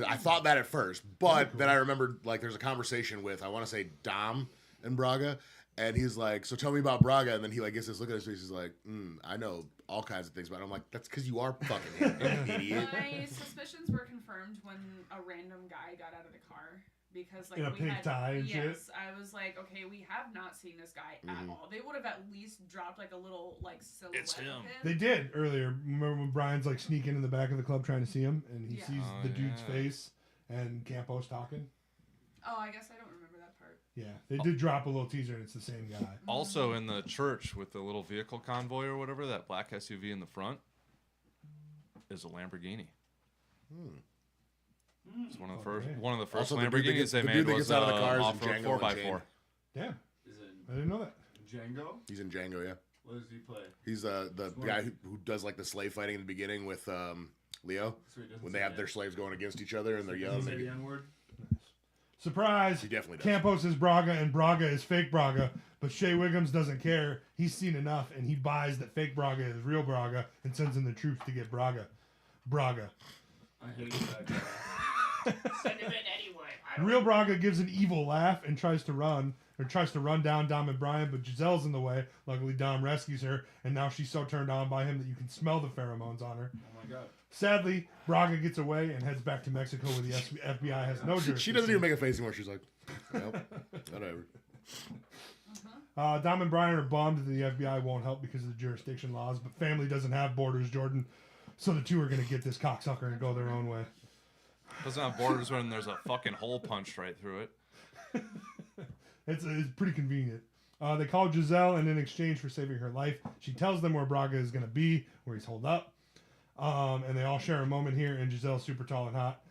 Speaker 1: I thought that at first, but then I remembered, like, there's a conversation with, I want to say, Dom and Braga, and he's like, so tell me about Braga, and then he, like, gets this look at his face, he's like, I know all kinds of things about him. I'm like, that's because you are fucking an idiot.
Speaker 3: My suspicions were confirmed when a random guy got out of the car. Because like
Speaker 4: In a
Speaker 3: we
Speaker 4: pink
Speaker 3: had,
Speaker 4: tie and shit?
Speaker 3: yes, I was like, okay, we have not seen this guy at all. They would have at least dropped like a little like silhouette
Speaker 2: It's him.
Speaker 3: of him.
Speaker 4: They did earlier. Remember when Brian's like sneaking in the back of the club trying to see him, and he
Speaker 3: Yeah.
Speaker 4: sees
Speaker 2: Oh,
Speaker 4: the dude's
Speaker 2: yeah.
Speaker 4: face and Campos talking?
Speaker 3: Oh, I guess I don't remember that part.
Speaker 4: Yeah, they did drop a little teaser, and it's the same guy.
Speaker 2: also in the church with the little vehicle convoy or whatever, that black SUV in the front is a Lamborghini. It's one of the first
Speaker 4: Okay.
Speaker 2: first
Speaker 1: Also, the dude that
Speaker 2: Lamborghinis
Speaker 1: gets-
Speaker 2: they
Speaker 1: the
Speaker 2: made
Speaker 1: dude that
Speaker 2: was
Speaker 1: gets out of the car is
Speaker 2: off-road
Speaker 1: Django
Speaker 2: 4x4.
Speaker 1: Unchained.
Speaker 4: Damn,
Speaker 5: Is it
Speaker 4: I didn't know that.
Speaker 5: Django?
Speaker 1: He's in Django, yeah.
Speaker 5: What does he play?
Speaker 1: He's the guy who does, like, the slave fighting in the beginning with Leo.
Speaker 5: So he doesn't
Speaker 1: When they
Speaker 5: say
Speaker 1: have
Speaker 5: the-
Speaker 1: their slaves going against each other and they're
Speaker 5: doesn't
Speaker 1: young.
Speaker 5: say
Speaker 1: they-
Speaker 5: the N-word?
Speaker 4: Surprise!
Speaker 1: He definitely does.
Speaker 4: Campos is Braga, and Braga is fake Braga. But Shea Wiggums doesn't care. He's seen enough, and he buys that fake Braga is real Braga and sends in the troops to get Braga.
Speaker 5: I hate that guy. Send him in anyway.
Speaker 4: Real Braga gives an evil laugh and tries to run down Dom and Brian, but Giselle's in the way. Luckily, Dom rescues her, and now she's so turned on by him that you can smell the pheromones on her.
Speaker 5: Oh my god.
Speaker 4: Sadly, Braga gets away and heads back to Mexico where the FBI has no jurisdiction.
Speaker 1: She doesn't even make a face anymore. She's like, well, whatever.
Speaker 4: Dom and Brian are bummed that the FBI won't help because of the jurisdiction laws, but family doesn't have borders, Jordan. So the two are going to get this cocksucker and go their own way.
Speaker 2: Doesn't have borders when there's a fucking hole punched right through it.
Speaker 4: It's pretty convenient. They call Giselle, and in exchange for saving her life, she tells them where Braga is going to be, where he's holed up. And they all share a moment here, and Giselle's super tall and hot.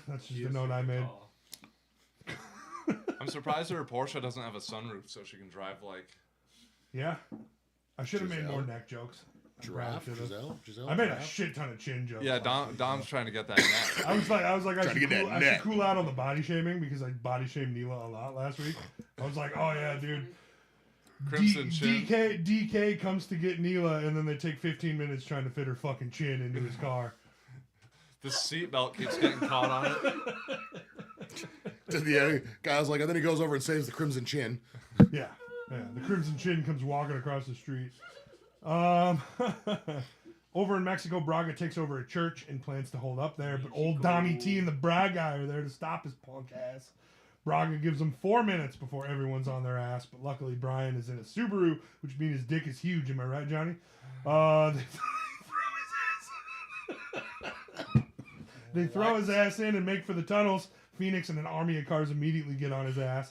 Speaker 4: That's just
Speaker 5: He
Speaker 4: a
Speaker 5: is
Speaker 4: note I
Speaker 5: super
Speaker 4: made.
Speaker 5: tall.
Speaker 2: I'm surprised her Porsche doesn't have a sunroof so she can drive like.
Speaker 4: Yeah. I should have made
Speaker 1: Giselle?
Speaker 4: more neck jokes. I probably
Speaker 1: Giraffe?
Speaker 4: should've.
Speaker 1: Giselle?
Speaker 4: I made a
Speaker 1: Giraffe?
Speaker 4: shit ton of chin jokes.
Speaker 2: Yeah,
Speaker 4: last week,
Speaker 2: Dom's trying to get that neck.
Speaker 4: I was like, I
Speaker 1: Trying to
Speaker 4: should,
Speaker 1: get that
Speaker 4: I should
Speaker 1: neck.
Speaker 4: cool out on the body shaming because I body shamed Neela a lot last week. I was like, oh yeah, dude.
Speaker 2: Crimson chin.
Speaker 4: DK comes to get Neela, and then they take 15 minutes trying to fit her fucking chin into his car.
Speaker 2: The seatbelt keeps getting caught on it.
Speaker 1: To the guy was like, and then he goes over and saves the Crimson Chin.
Speaker 4: Yeah, the Crimson Chin comes walking across the street. Over in Mexico, Braga takes over a church and plans to hold up there, but old Dommy T and the Brad guy are there to stop his punk ass. Braga gives them 4 minutes before everyone's on their ass, but luckily Brian is in a Subaru, which means his dick is huge. Am I right, Johnny? They throw his ass in and make for the tunnels. Phoenix and an army of cars immediately get on his ass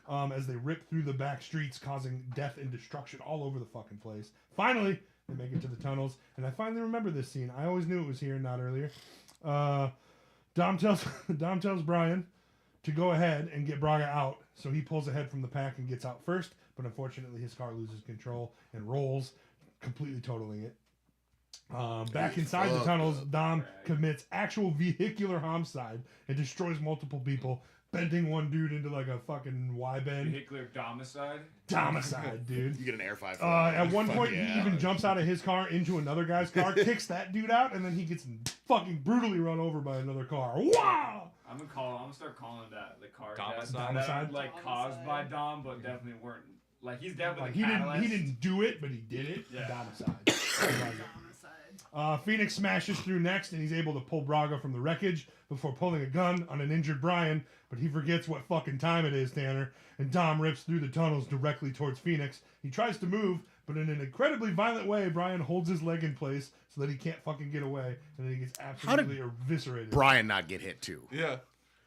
Speaker 4: as they rip through the back streets, causing death and destruction all over the fucking place. Finally, they make it to the tunnels, and I finally remember this scene. I always knew it was here, not earlier. Dom tells Brian to go ahead and get Braga out, so he pulls ahead from the pack and gets out first, but unfortunately his car loses control and rolls, completely totaling it. Back inside the tunnels, Dom commits actual vehicular homicide and destroys multiple people, bending one dude into like a fucking Y bend.
Speaker 5: Vehicular domicide.
Speaker 4: Domicide, dude.
Speaker 1: You get an air five.
Speaker 4: At one
Speaker 1: Fuck
Speaker 4: point,
Speaker 1: yeah.
Speaker 4: he even jumps out of his car into another guy's car, kicks that dude out, and then he gets fucking brutally run over by another car. Wow!
Speaker 5: I'm gonna start calling that the car death.
Speaker 2: Domicide?
Speaker 5: That, like caused by
Speaker 3: Domicide.
Speaker 5: Dom, but definitely weren't. Like he's definitely
Speaker 4: Like
Speaker 5: the catalyst.
Speaker 4: he didn't do it, but he did it.
Speaker 5: Yeah.
Speaker 4: Domicide. I like it.
Speaker 3: Homicide.
Speaker 4: Phoenix smashes through next, and he's able to pull Braga from the wreckage before pulling a gun on an injured Brian, but he forgets what fucking time it is, Tanner, and Dom rips through the tunnels directly towards Phoenix. He tries to move, but in an incredibly violent way, Brian holds his leg in place so that he can't fucking get away, and then he gets absolutely eviscerated.
Speaker 1: Brian not get hit too.
Speaker 2: Yeah.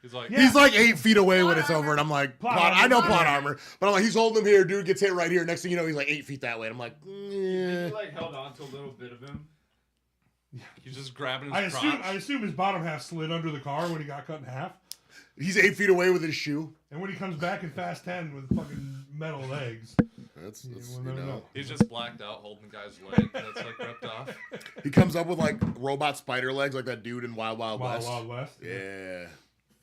Speaker 2: He's like,
Speaker 4: Yeah.
Speaker 1: He's like 8 feet away when
Speaker 3: Plot
Speaker 1: it's over, and I'm like,
Speaker 4: Plot
Speaker 1: plot,
Speaker 4: armor.
Speaker 1: I know
Speaker 4: Plot
Speaker 1: plot
Speaker 4: armor.
Speaker 1: armor, but I'm like, he's holding him here. Dude gets hit right here. Next thing you know, he's like 8 feet that way. And I'm like,
Speaker 5: He like held on to a little bit of him.
Speaker 2: he's just grabbing
Speaker 4: I
Speaker 2: his
Speaker 4: assume
Speaker 2: crotch.
Speaker 4: his bottom half slid under the car when he got cut in half,
Speaker 1: he's 8 feet away with his shoe.
Speaker 4: and when he comes back in Fast 10 with fucking metal legs,
Speaker 1: That's
Speaker 4: we'll
Speaker 1: you
Speaker 4: never
Speaker 1: know.
Speaker 4: know.
Speaker 2: He's just blacked out holding the guy's leg that's like ripped off.
Speaker 1: He comes up with like robot spider legs, like that dude in Wild Wild
Speaker 4: Wild
Speaker 1: West.
Speaker 4: Wild West.
Speaker 1: Yeah.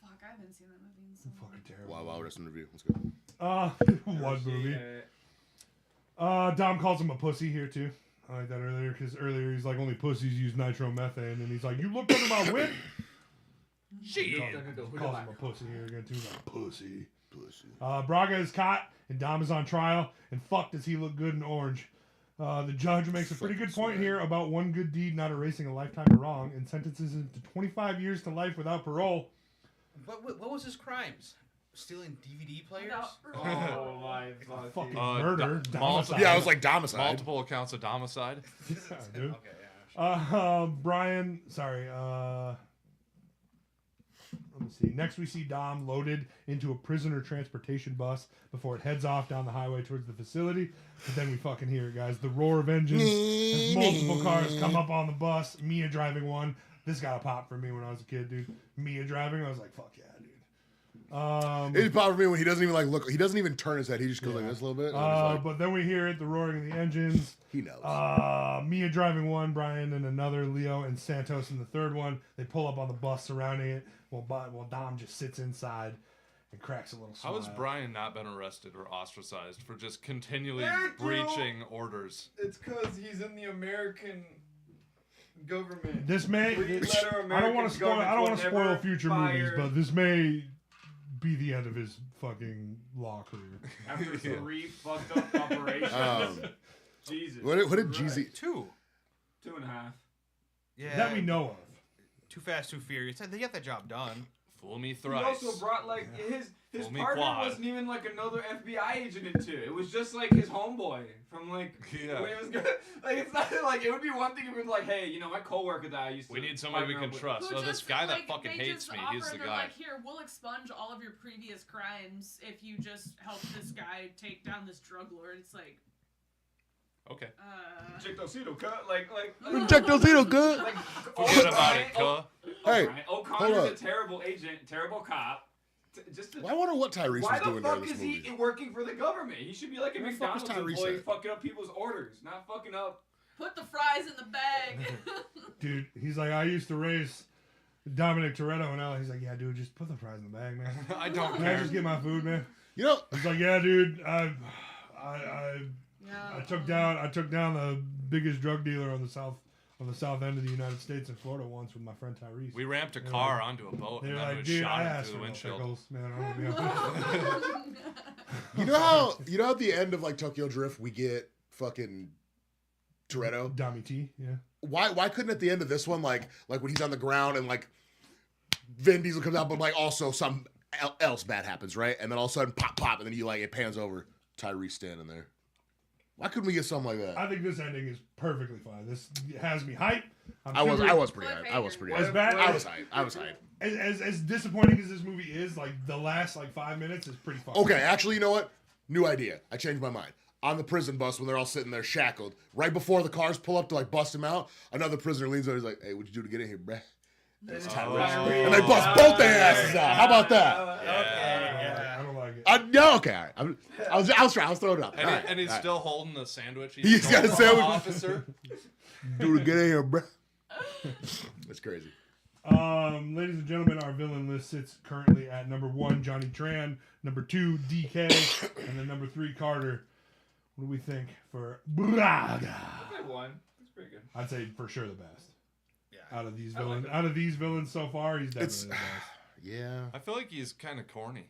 Speaker 3: Fuck, I haven't seen that movie in so long.
Speaker 4: Fucking terrible.
Speaker 1: Wild Wild West review. Let's go.
Speaker 4: One movie. Dom calls him a pussy here too. I like that earlier because earlier he's like, only pussies use nitromethane, and he's like, you looked under my whip.
Speaker 2: Shit.
Speaker 4: Calls him a pussy here again too. He's like, pussy.
Speaker 1: Pussy.
Speaker 4: Braga is caught and Dom is on trial, and fuck does he look good in orange. The judge makes a pretty good point here about one good deed not erasing a lifetime of wrong, and sentences him to 25 years to life without parole.
Speaker 6: What was his crimes? Stealing DVD players?
Speaker 5: Oh my
Speaker 4: Fucking
Speaker 5: fucking.
Speaker 4: murder.
Speaker 2: do-
Speaker 4: Domicide.
Speaker 1: Yeah, I was like domicide.
Speaker 2: Multiple accounts of domicide.
Speaker 4: Yeah, dude.
Speaker 6: Okay, yeah.
Speaker 4: Brian, sorry. Let me see. Next, we see Dom loaded into a prisoner transportation bus before it heads off down the highway towards the facility. But then we fucking hear it, guys. The roar of engines. As multiple cars come up on the bus. Mia driving one. This got a pop for me when I was a kid, dude. Mia driving, I was like, fuck yeah, dude.
Speaker 1: It's bothered me when he doesn't even like look. He doesn't even turn his head. He just goes like this a little bit. And I'm just like,
Speaker 4: But then we hear it, the roaring of the engines.
Speaker 1: he knows.
Speaker 4: Mia driving one, Brian and another, Leo and Santos in the third one. They pull up on the bus surrounding it, while Dom just sits inside and cracks a little smile.
Speaker 2: How has Brian not been arrested or ostracized for just continually
Speaker 5: Thank you.
Speaker 2: breaching orders?
Speaker 5: It's because he's in the American government.
Speaker 4: This may. I don't want to spoil. I don't want to spoil future movies, but this may be the end of his fucking law career.
Speaker 5: After 3 fucked up operations. Jesus.
Speaker 1: what did
Speaker 5: Christ.
Speaker 1: Jeezy?
Speaker 6: 2.
Speaker 5: 2.5.
Speaker 6: Yeah.
Speaker 4: That we know of.
Speaker 6: Too Fast, Too Furious. They got that job done.
Speaker 2: Fool me
Speaker 5: He
Speaker 2: thrice.
Speaker 5: also brought like his
Speaker 2: Fool me
Speaker 5: partner
Speaker 2: quad.
Speaker 5: wasn't even like another FBI agent into it. It was just like his homeboy from like
Speaker 2: Yeah.
Speaker 5: when he was good. Like it's not like it would be one thing if it was like, hey, you know, my coworker that I used to.
Speaker 2: We need somebody we
Speaker 5: partner
Speaker 2: can
Speaker 5: up with.
Speaker 2: trust.
Speaker 3: Who
Speaker 2: Oh, this
Speaker 3: just,
Speaker 2: guy that
Speaker 3: like,
Speaker 2: fucking
Speaker 3: they
Speaker 2: hates
Speaker 3: just
Speaker 2: me. He's
Speaker 3: offer,
Speaker 2: the
Speaker 3: they're
Speaker 2: guy.
Speaker 3: Like, here, we'll expunge all of your previous crimes if you just help this guy take down this drug lord. It's like,
Speaker 2: Okay.
Speaker 5: Check those cut. Like
Speaker 1: Check those little good.
Speaker 5: like
Speaker 2: Forget about it, cuh.
Speaker 1: Hey,
Speaker 5: O'Connor's
Speaker 1: hold
Speaker 5: a
Speaker 1: up.
Speaker 5: terrible agent, terrible cop.
Speaker 1: I wonder what Tyrese
Speaker 5: Why
Speaker 1: was
Speaker 5: the
Speaker 1: doing during
Speaker 5: fuck
Speaker 1: this
Speaker 5: is
Speaker 1: movie.
Speaker 5: he working for the government? He should be like a
Speaker 1: Where the fuck was
Speaker 5: McDonald's
Speaker 1: Tyrese
Speaker 5: employee
Speaker 1: at?
Speaker 5: fucking up people's orders, not fucking up.
Speaker 3: put the fries in the bag.
Speaker 4: Dude, he's like, I used to race Dominic Toretto and Ella. He's like, yeah, dude, just put the fries in the bag, man.
Speaker 2: I don't
Speaker 4: Can I
Speaker 2: care.
Speaker 4: just get my food, man?
Speaker 1: You know,
Speaker 4: He's like, yeah, dude, I
Speaker 3: Yeah.
Speaker 4: took down the biggest drug dealer on the south end of the United States in Florida once with my friend Tyrese.
Speaker 2: We ramped a
Speaker 4: They're
Speaker 2: car
Speaker 4: like-
Speaker 2: onto a boat
Speaker 4: They
Speaker 2: and
Speaker 4: were
Speaker 2: then
Speaker 4: like,
Speaker 2: we
Speaker 4: dude, I
Speaker 2: shot him
Speaker 4: asked
Speaker 2: through
Speaker 4: for
Speaker 2: the
Speaker 4: no
Speaker 2: windshield.
Speaker 4: pickles, man. I'm gonna be honest.
Speaker 1: you know how at the end of like Tokyo Drift we get fucking Toretto.
Speaker 4: Dami T, yeah.
Speaker 1: Why couldn't at the end of this one like when he's on the ground and like Vin Diesel comes out, but like also something else bad happens, right? And then all of a sudden pop, and then you like it pans over Tyrese standing there. Why couldn't we get something like that?
Speaker 4: I think this ending is perfectly fine. This has me hype.
Speaker 1: I was pretty hyped. I was pretty
Speaker 4: As
Speaker 1: hyped.
Speaker 4: bad
Speaker 1: I was hyped.
Speaker 4: as disappointing as this movie is, like the last like 5 minutes is pretty fucking.
Speaker 1: Okay, actually, you know what? New idea. I changed my mind. On the prison bus when they're all sitting there shackled, right before the cars pull up to like bust him out, another prisoner leans over. He's like, "Hey, what'd you do to get in here, bruh?" That's Tyrese. And they bust both their asses out. How about that?
Speaker 4: I don't like it.
Speaker 1: No, okay. All right. I was throwing it up.
Speaker 2: And,
Speaker 1: All right,
Speaker 2: and he's
Speaker 1: all right.
Speaker 2: still holding the sandwich.
Speaker 1: He's got a
Speaker 2: stole from the
Speaker 1: sandwich.
Speaker 2: Officer.
Speaker 1: Do to get in here, bruh. That's crazy.
Speaker 4: Ladies and gentlemen, our villain list sits currently at number 1, Johnny Tran, number 2, DK, and then number 3, Carter. What do we think for Braga?
Speaker 5: I won. That's pretty good.
Speaker 4: I'd say for sure the best.
Speaker 6: Yeah.
Speaker 4: Out of these
Speaker 5: I like
Speaker 4: villains,
Speaker 5: him.
Speaker 4: out of these villains so far, he's definitely
Speaker 1: It's
Speaker 4: the best.
Speaker 1: yeah.
Speaker 2: I feel like he's kind of corny.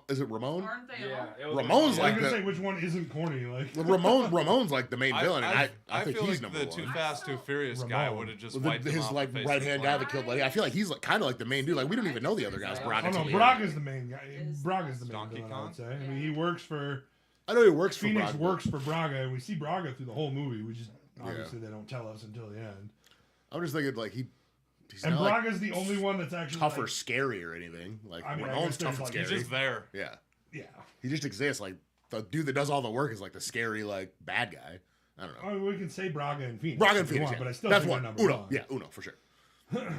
Speaker 1: Is it Ramon?
Speaker 3: Aren't they
Speaker 5: Yeah.
Speaker 3: all?
Speaker 5: it was
Speaker 1: Ramon's
Speaker 4: I
Speaker 1: like
Speaker 4: was gonna
Speaker 1: the-
Speaker 4: say which one isn't corny. Like
Speaker 1: Ramon's like the main villain, and I think
Speaker 2: feel
Speaker 1: he's
Speaker 2: like
Speaker 1: number
Speaker 2: the
Speaker 1: one.
Speaker 2: Too Fast, Too Furious guy
Speaker 4: Ramon.
Speaker 2: would have just
Speaker 1: Well,
Speaker 2: wiped him
Speaker 1: his
Speaker 2: off
Speaker 1: like
Speaker 2: the face
Speaker 1: right
Speaker 2: of the
Speaker 1: hand guy
Speaker 2: planet.
Speaker 1: that killed Letty. I feel like he's like, kind of like the main dude. Like we don't even know the other guys. Braga
Speaker 4: oh no,
Speaker 1: till the end.
Speaker 4: Braga's the main guy.
Speaker 3: Is
Speaker 4: Braga's the main
Speaker 2: Donkey
Speaker 4: villain. I
Speaker 2: Kong?
Speaker 4: would say. I mean, he works for
Speaker 1: I know he works for
Speaker 4: Phoenix.
Speaker 1: Braga.
Speaker 4: Works for Braga, and we see Braga through the whole movie. We just obviously they don't tell us until the end.
Speaker 1: I'm just thinking like he's
Speaker 4: And
Speaker 1: not like
Speaker 4: Braga's the only one that's actually
Speaker 1: tough or
Speaker 4: like,
Speaker 1: scary or anything. Like
Speaker 4: I mean, I
Speaker 1: Ramon's
Speaker 4: guess
Speaker 1: tough and
Speaker 4: there's, like,
Speaker 1: scary.
Speaker 2: He's just there.
Speaker 1: Yeah,
Speaker 4: yeah.
Speaker 1: he just exists. Like the dude that does all the work is like the scary like bad guy. I don't know.
Speaker 4: I mean, we can say Braga and Phoenix.
Speaker 1: Braga
Speaker 4: if
Speaker 1: and
Speaker 4: we
Speaker 1: Phoenix,
Speaker 4: want,
Speaker 1: yeah.
Speaker 4: but I still
Speaker 1: That's
Speaker 4: think
Speaker 1: one.
Speaker 4: they're number
Speaker 1: Uno,
Speaker 4: one.
Speaker 1: yeah, Uno for sure.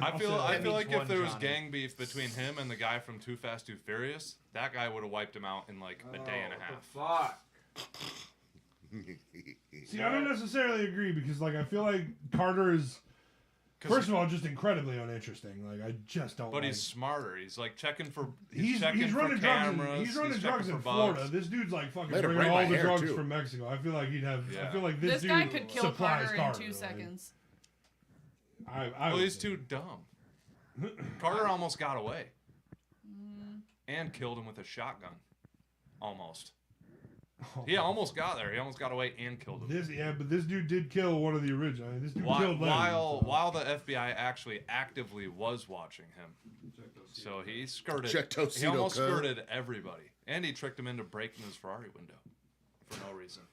Speaker 2: I feel
Speaker 7: That
Speaker 2: like
Speaker 7: means
Speaker 2: if
Speaker 7: one
Speaker 2: there was
Speaker 7: Johnny.
Speaker 2: gang beef between him and the guy from Too Fast, Too Furious, that guy would have wiped him out in like a day and a half.
Speaker 5: Fuck.
Speaker 4: See, I don't necessarily agree because, like, I feel like Carter is, first of all, just incredibly uninteresting. Like, I just don't.
Speaker 2: But
Speaker 4: like,
Speaker 2: he's smarter. He's like checking for
Speaker 4: he's
Speaker 2: checking for
Speaker 4: running
Speaker 2: cameras.
Speaker 4: drugs. He's running
Speaker 2: checking
Speaker 4: drugs
Speaker 2: for
Speaker 4: in
Speaker 2: bugs.
Speaker 4: Florida. This dude's like fucking
Speaker 1: Let him
Speaker 4: bringing
Speaker 1: braid
Speaker 4: all
Speaker 1: my
Speaker 4: the
Speaker 1: hair,
Speaker 4: drugs
Speaker 1: too.
Speaker 4: from Mexico. I feel like he'd have. I
Speaker 2: Yeah.
Speaker 4: feel like
Speaker 3: This
Speaker 4: dude
Speaker 3: guy could kill
Speaker 4: supplies
Speaker 3: Carter in 2
Speaker 4: like,
Speaker 3: seconds.
Speaker 4: I
Speaker 2: Well,
Speaker 4: would
Speaker 2: he's
Speaker 4: say.
Speaker 2: too dumb. Carter almost got away and killed him with a shotgun. Almost. He almost got there. He almost got away and killed him.
Speaker 4: But this dude did kill one of the original. I mean, this dude killed Lenny.
Speaker 2: While the FBI actually actively was watching him, so he skirted.
Speaker 1: Check
Speaker 2: He
Speaker 1: Tostito,
Speaker 2: almost
Speaker 1: cuz.
Speaker 2: skirted everybody, and he tricked him into breaking his Ferrari window for no reason.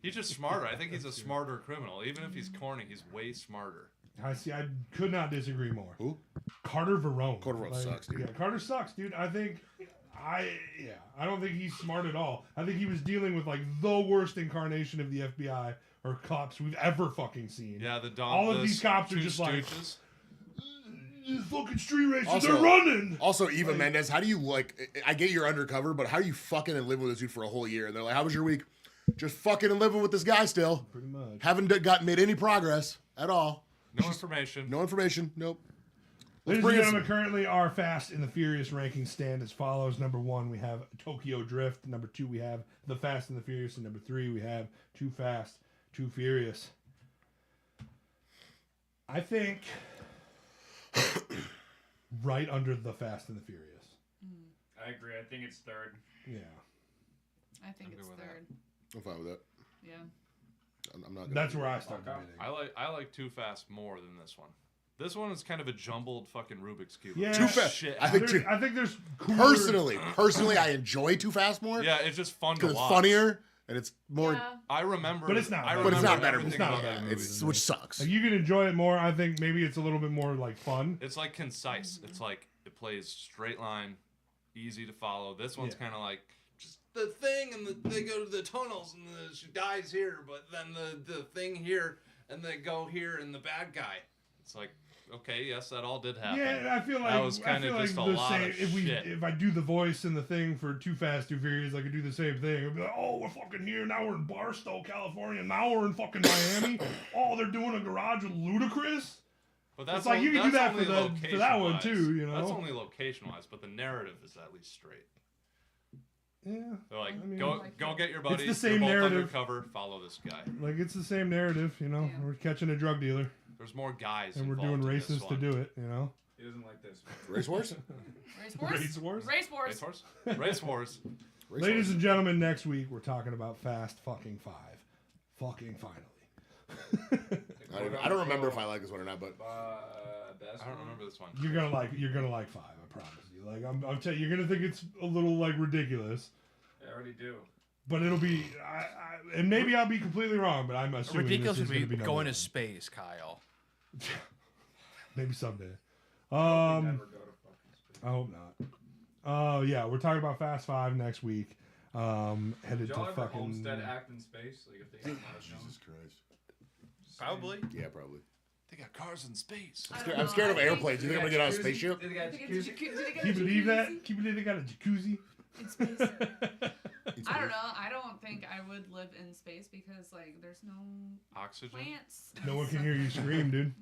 Speaker 2: He's just smarter. I think he's a smarter criminal. Even if he's corny, he's way smarter.
Speaker 4: I see. I could not disagree more.
Speaker 1: Who?
Speaker 4: Carter Verone.
Speaker 1: Carter Verone sucks, dude.
Speaker 4: Yeah, Carter sucks, dude. I don't think he's smart at all. I think he was dealing with like the worst incarnation of the FBI or cops we've ever fucking seen.
Speaker 2: Yeah,
Speaker 4: All of these cops are
Speaker 2: two
Speaker 4: just like,
Speaker 2: stooges.
Speaker 4: these fucking street racers,
Speaker 1: Also-
Speaker 4: they're running.
Speaker 1: Also, Eva Mendes, how do you like? I get you're undercover, but how do you fucking and live with this dude for a whole year? And they're like, "How was your week?" Just fucking and living with this guy still.
Speaker 4: Pretty much.
Speaker 1: Haven't made any progress at all.
Speaker 2: No information.
Speaker 1: No information. Nope.
Speaker 4: Ladies and
Speaker 1: bring in
Speaker 4: gentlemen, currently our Fast and the Furious rankings stand as follows. Number 1, we have Tokyo Drift. Number 2, we have The Fast and the Furious. And number 3, we have Too Fast, Too Furious. I think right under The Fast and the Furious.
Speaker 5: I agree. I think it's third.
Speaker 4: Yeah.
Speaker 3: I think
Speaker 2: I'm
Speaker 3: it's
Speaker 2: good with that.
Speaker 3: third.
Speaker 1: I'm fine with that.
Speaker 3: Yeah.
Speaker 1: I'm not.
Speaker 4: That's where I start
Speaker 5: Okay.
Speaker 4: debating.
Speaker 2: I like Too Fast more than this one. This one is kind of a jumbled fucking Rubik's cube.
Speaker 4: Yeah.
Speaker 1: Too Fast.
Speaker 2: Shit.
Speaker 1: I think
Speaker 4: I think there's cooler,
Speaker 1: personally, I enjoy Too Fast more
Speaker 2: Yeah, it's just fun to
Speaker 1: because
Speaker 2: watch.
Speaker 1: it's funnier and it's more.
Speaker 3: Yeah.
Speaker 2: I remember,
Speaker 4: But it's not
Speaker 2: I
Speaker 4: better.
Speaker 1: But it's
Speaker 2: remember
Speaker 1: not better.
Speaker 2: everything
Speaker 4: It's not
Speaker 2: about
Speaker 4: better
Speaker 2: that
Speaker 4: movie.
Speaker 2: movie.
Speaker 1: It's which sucks.
Speaker 4: Like, you can enjoy it more. I think maybe it's a little bit more like fun.
Speaker 2: It's like concise. It's like it plays straight line, easy to follow. This one's
Speaker 4: Yeah.
Speaker 2: kind of like just the thing, and they go to the tunnels, and she dies here, but then the thing here, and they go here, and the bad guy. It's like, okay, yes, that all did happen.
Speaker 4: Yeah, I feel like
Speaker 2: That was
Speaker 4: I
Speaker 2: kinda
Speaker 4: feel like
Speaker 2: just a
Speaker 4: the
Speaker 2: lot
Speaker 4: same.
Speaker 2: of shit.
Speaker 4: If I do the voice and the thing for Too Fast, Too Furious, I could do the same thing. I'd be like, oh, we're fucking here now. We're in Barstow, California. Now we're in fucking Miami. Oh, they're doing a garage with Ludacris.
Speaker 2: But that's
Speaker 4: It's like you can do that
Speaker 2: only
Speaker 4: for that one
Speaker 2: location-wise.
Speaker 4: too, you know?
Speaker 2: That's only location wise, but the narrative is at least straight.
Speaker 4: Yeah,
Speaker 2: They're like,
Speaker 4: I mean,
Speaker 2: go get your buddies.
Speaker 4: the same
Speaker 2: You're both
Speaker 4: narrative.
Speaker 2: undercover. Follow this guy.
Speaker 4: like it's the same narrative. You know,
Speaker 3: Yeah.
Speaker 4: we're catching a drug dealer
Speaker 2: There's more guys,
Speaker 4: and we're
Speaker 2: involved
Speaker 4: doing
Speaker 2: in
Speaker 4: races
Speaker 2: this
Speaker 4: to
Speaker 2: one.
Speaker 4: do it. You know,
Speaker 5: He doesn't like this.
Speaker 1: Race horse.
Speaker 3: Race wars?
Speaker 4: Race wars?
Speaker 3: Race wars.
Speaker 2: Race horse. Race horse.
Speaker 1: Race
Speaker 4: ladies
Speaker 1: horse.
Speaker 4: and gentlemen, next week we're talking about Fast fucking 5. Fucking finally.
Speaker 1: I don't remember if I like this one or not, but
Speaker 5: Best
Speaker 2: I don't
Speaker 5: one?
Speaker 2: remember this one.
Speaker 4: You're gonna like 5. I promise you. Like I'm telling you, you're gonna think it's a little like ridiculous,
Speaker 5: I already do.
Speaker 4: but it'll be. And maybe I'll be completely wrong, but I'm assuming
Speaker 7: Ridiculous
Speaker 4: this
Speaker 7: would
Speaker 4: is
Speaker 7: be
Speaker 4: gonna be
Speaker 7: going
Speaker 4: number
Speaker 7: to space, Kyle.
Speaker 4: one. Maybe someday.
Speaker 5: Never go to fucking space.
Speaker 4: I hope not. Oh yeah, we're talking about Fast 5 next week. Headed
Speaker 5: Did
Speaker 4: to
Speaker 5: y'all ever
Speaker 4: fucking.
Speaker 5: Homestead act in space? Like if they got
Speaker 1: Jesus Christ.
Speaker 7: Probably.
Speaker 1: Yeah, probably.
Speaker 2: They got cars in space.
Speaker 3: I don't
Speaker 1: I'm
Speaker 3: know.
Speaker 1: scared of
Speaker 3: I think-
Speaker 1: airplanes. You think I'm gonna get on a spaceship?
Speaker 5: Did they got
Speaker 3: I think it's
Speaker 5: jacuzzi?
Speaker 3: a jacuzzi. Did they get
Speaker 4: Can you
Speaker 3: a
Speaker 4: believe that?
Speaker 3: jacuzzi
Speaker 4: Can you believe they got a jacuzzi?
Speaker 3: in space? I don't know. I don't think I would live in space because like there's no
Speaker 2: Oxygen.
Speaker 3: plants.
Speaker 4: No one can hear you scream, dude.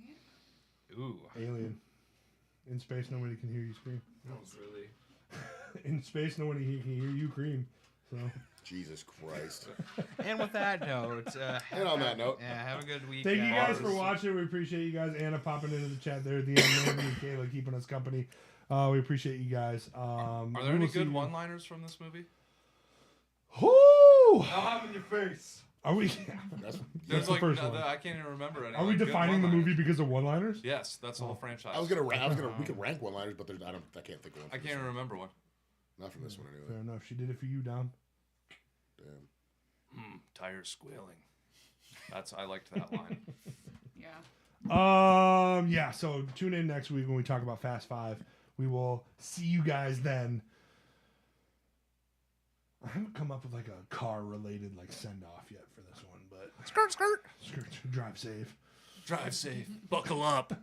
Speaker 2: Ooh.
Speaker 4: Alien. In space, nobody can hear you scream.
Speaker 5: That was really.
Speaker 4: In space, nobody can hear you scream. So.
Speaker 1: Jesus Christ.
Speaker 7: And with that note,
Speaker 1: And on that note,
Speaker 7: yeah, have a good week.
Speaker 4: Thank you guys for watching. We appreciate you guys. Anna popping into the chat there at the end. Anthony and Kayla keeping us company. We appreciate you guys.
Speaker 2: Are there any good one-liners from this movie?
Speaker 4: Whoo!
Speaker 5: I'll have in your face.
Speaker 4: Are we?
Speaker 1: that's,
Speaker 2: There's
Speaker 4: the
Speaker 2: like
Speaker 4: first one.
Speaker 2: I can't even remember any.
Speaker 4: Are we
Speaker 2: like, good
Speaker 4: defining the
Speaker 2: one-liners.
Speaker 4: movie because of one-liners?
Speaker 2: Yes, that's the whole franchise.
Speaker 1: we could rank one-liners, but I can't think of one.
Speaker 2: I can't even remember one.
Speaker 1: Not from this one anyway.
Speaker 4: Fair enough. She did it for you, Dom.
Speaker 1: Damn.
Speaker 2: Tires squealing. I liked that line.
Speaker 3: Yeah.
Speaker 4: Yeah. So tune in next week when we talk about Fast 5. We will see you guys then. I haven't come up with like a car-related like send-off yet for this one, but
Speaker 2: Skirt.
Speaker 4: drive safe.
Speaker 2: Drive safe. Buckle up.